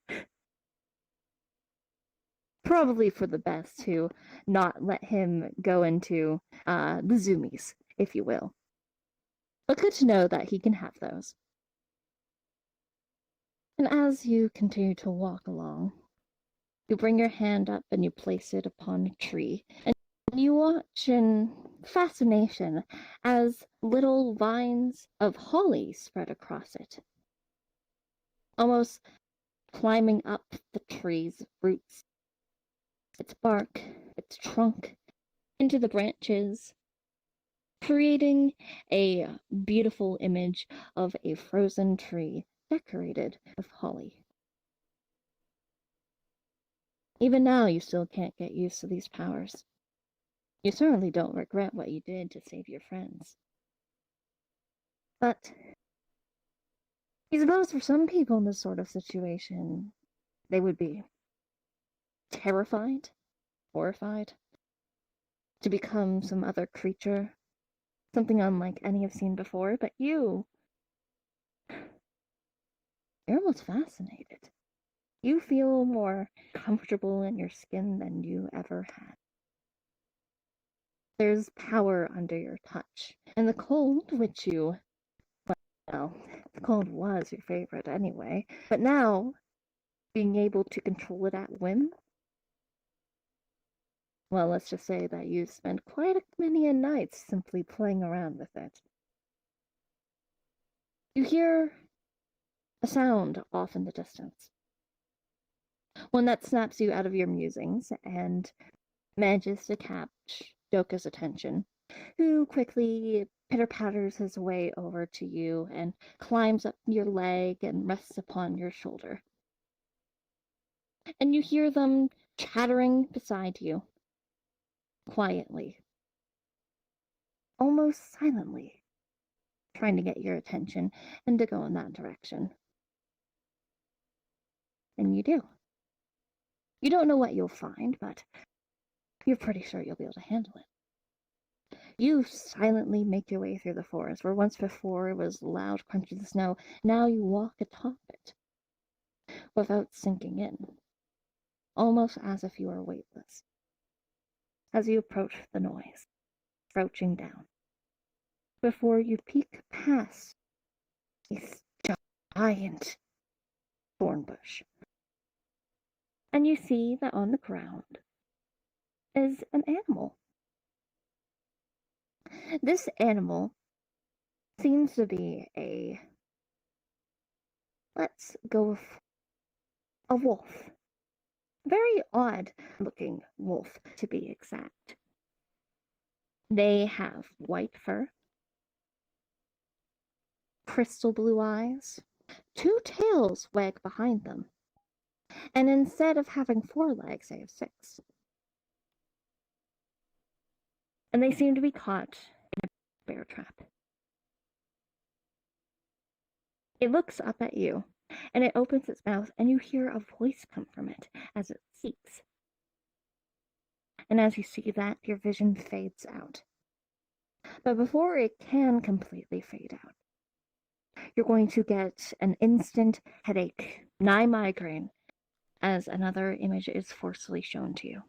Probably for the best to not let him go into the zoomies, if you will. But good to know that he can have those. And as you continue to walk along, you bring your hand up and you place it upon a tree, and you watch in fascination as little vines of holly spread across it, almost climbing up the tree's roots, its bark, its trunk, into the branches, creating a beautiful image of a frozen tree decorated with holly. Even now, you still can't get used to these powers. You certainly don't regret what you did to save your friends. But I suppose for some people in this sort of situation, they would be terrified, horrified, to become some other creature, something unlike any I've seen before, but you're almost fascinated. You feel more comfortable in your skin than you ever had. There's power under your touch, and the cold, which you, well, the cold was your favorite anyway, but now, being able to control it at whim, well, let's just say that you spent quite many a night simply playing around with it. You hear a sound off in the distance. One that snaps you out of your musings and manages to catch Doka's attention, who quickly pitter-patters his way over to you and climbs up your leg and rests upon your shoulder. And you hear them chattering beside you, quietly, almost silently, trying to get your attention and to go in that direction. And you do. You don't know what you'll find, but you're pretty sure you'll be able to handle it. You silently make your way through the forest, where once before it was loud crunching the snow. Now you walk atop it, without sinking in, almost as if you are weightless. As you approach the noise, crouching down, before you peek past a giant thorn bush. And you see that on the ground is an animal. This animal seems to be let's go with a wolf. Very odd looking wolf, to be exact. They have white fur, crystal blue eyes, 2 tails wag behind them, and instead of having 4 legs, they have 6. and they seem to be caught in a bear trap. It looks up at you, and it opens its mouth, and you hear a voice come from it as it speaks. And as you see that, your vision fades out. But before it can completely fade out, you're going to get an instant headache, nigh migraine, as another image is forcefully shown to you.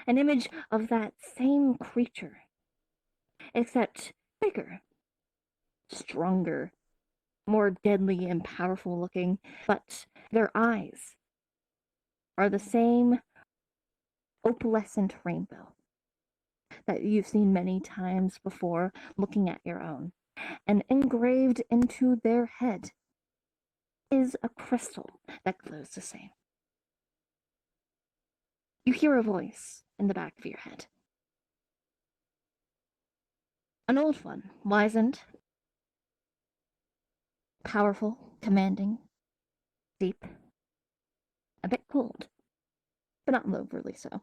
An image of that same creature, except bigger, stronger, more deadly and powerful looking, but their eyes are the same opalescent rainbow that you've seen many times before looking at your own. And engraved into their head is a crystal that glows the same. You hear a voice in the back of your head. An old one, wizened, powerful, commanding, deep, a bit cold, but not overly so.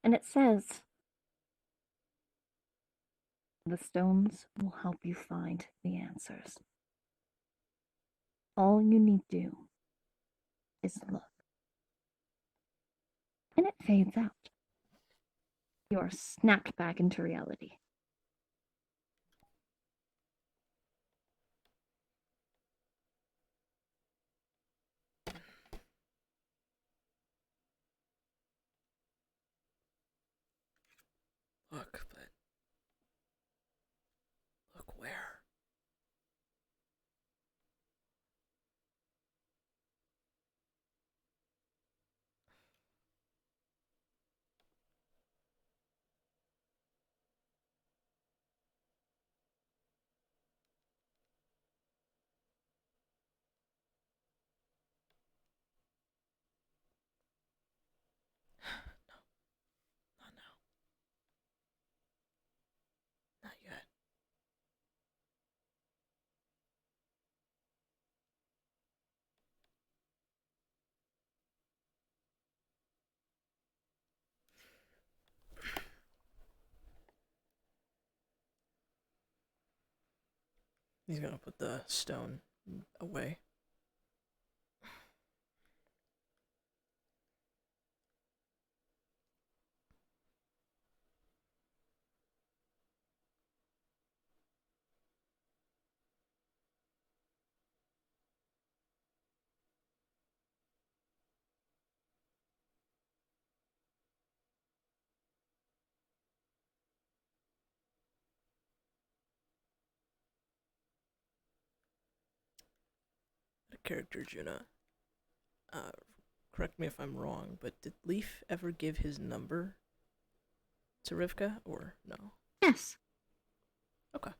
And it says, the stones will help you find the answers. All you need to do is look. And it fades out. You are snapped back into reality. Look, but look where? Not now. Not yet. He's gonna put the stone away. The character Juna. Correct me if I'm wrong, but did Leaf ever give his number to Rivkah, or no? Yes. Okay.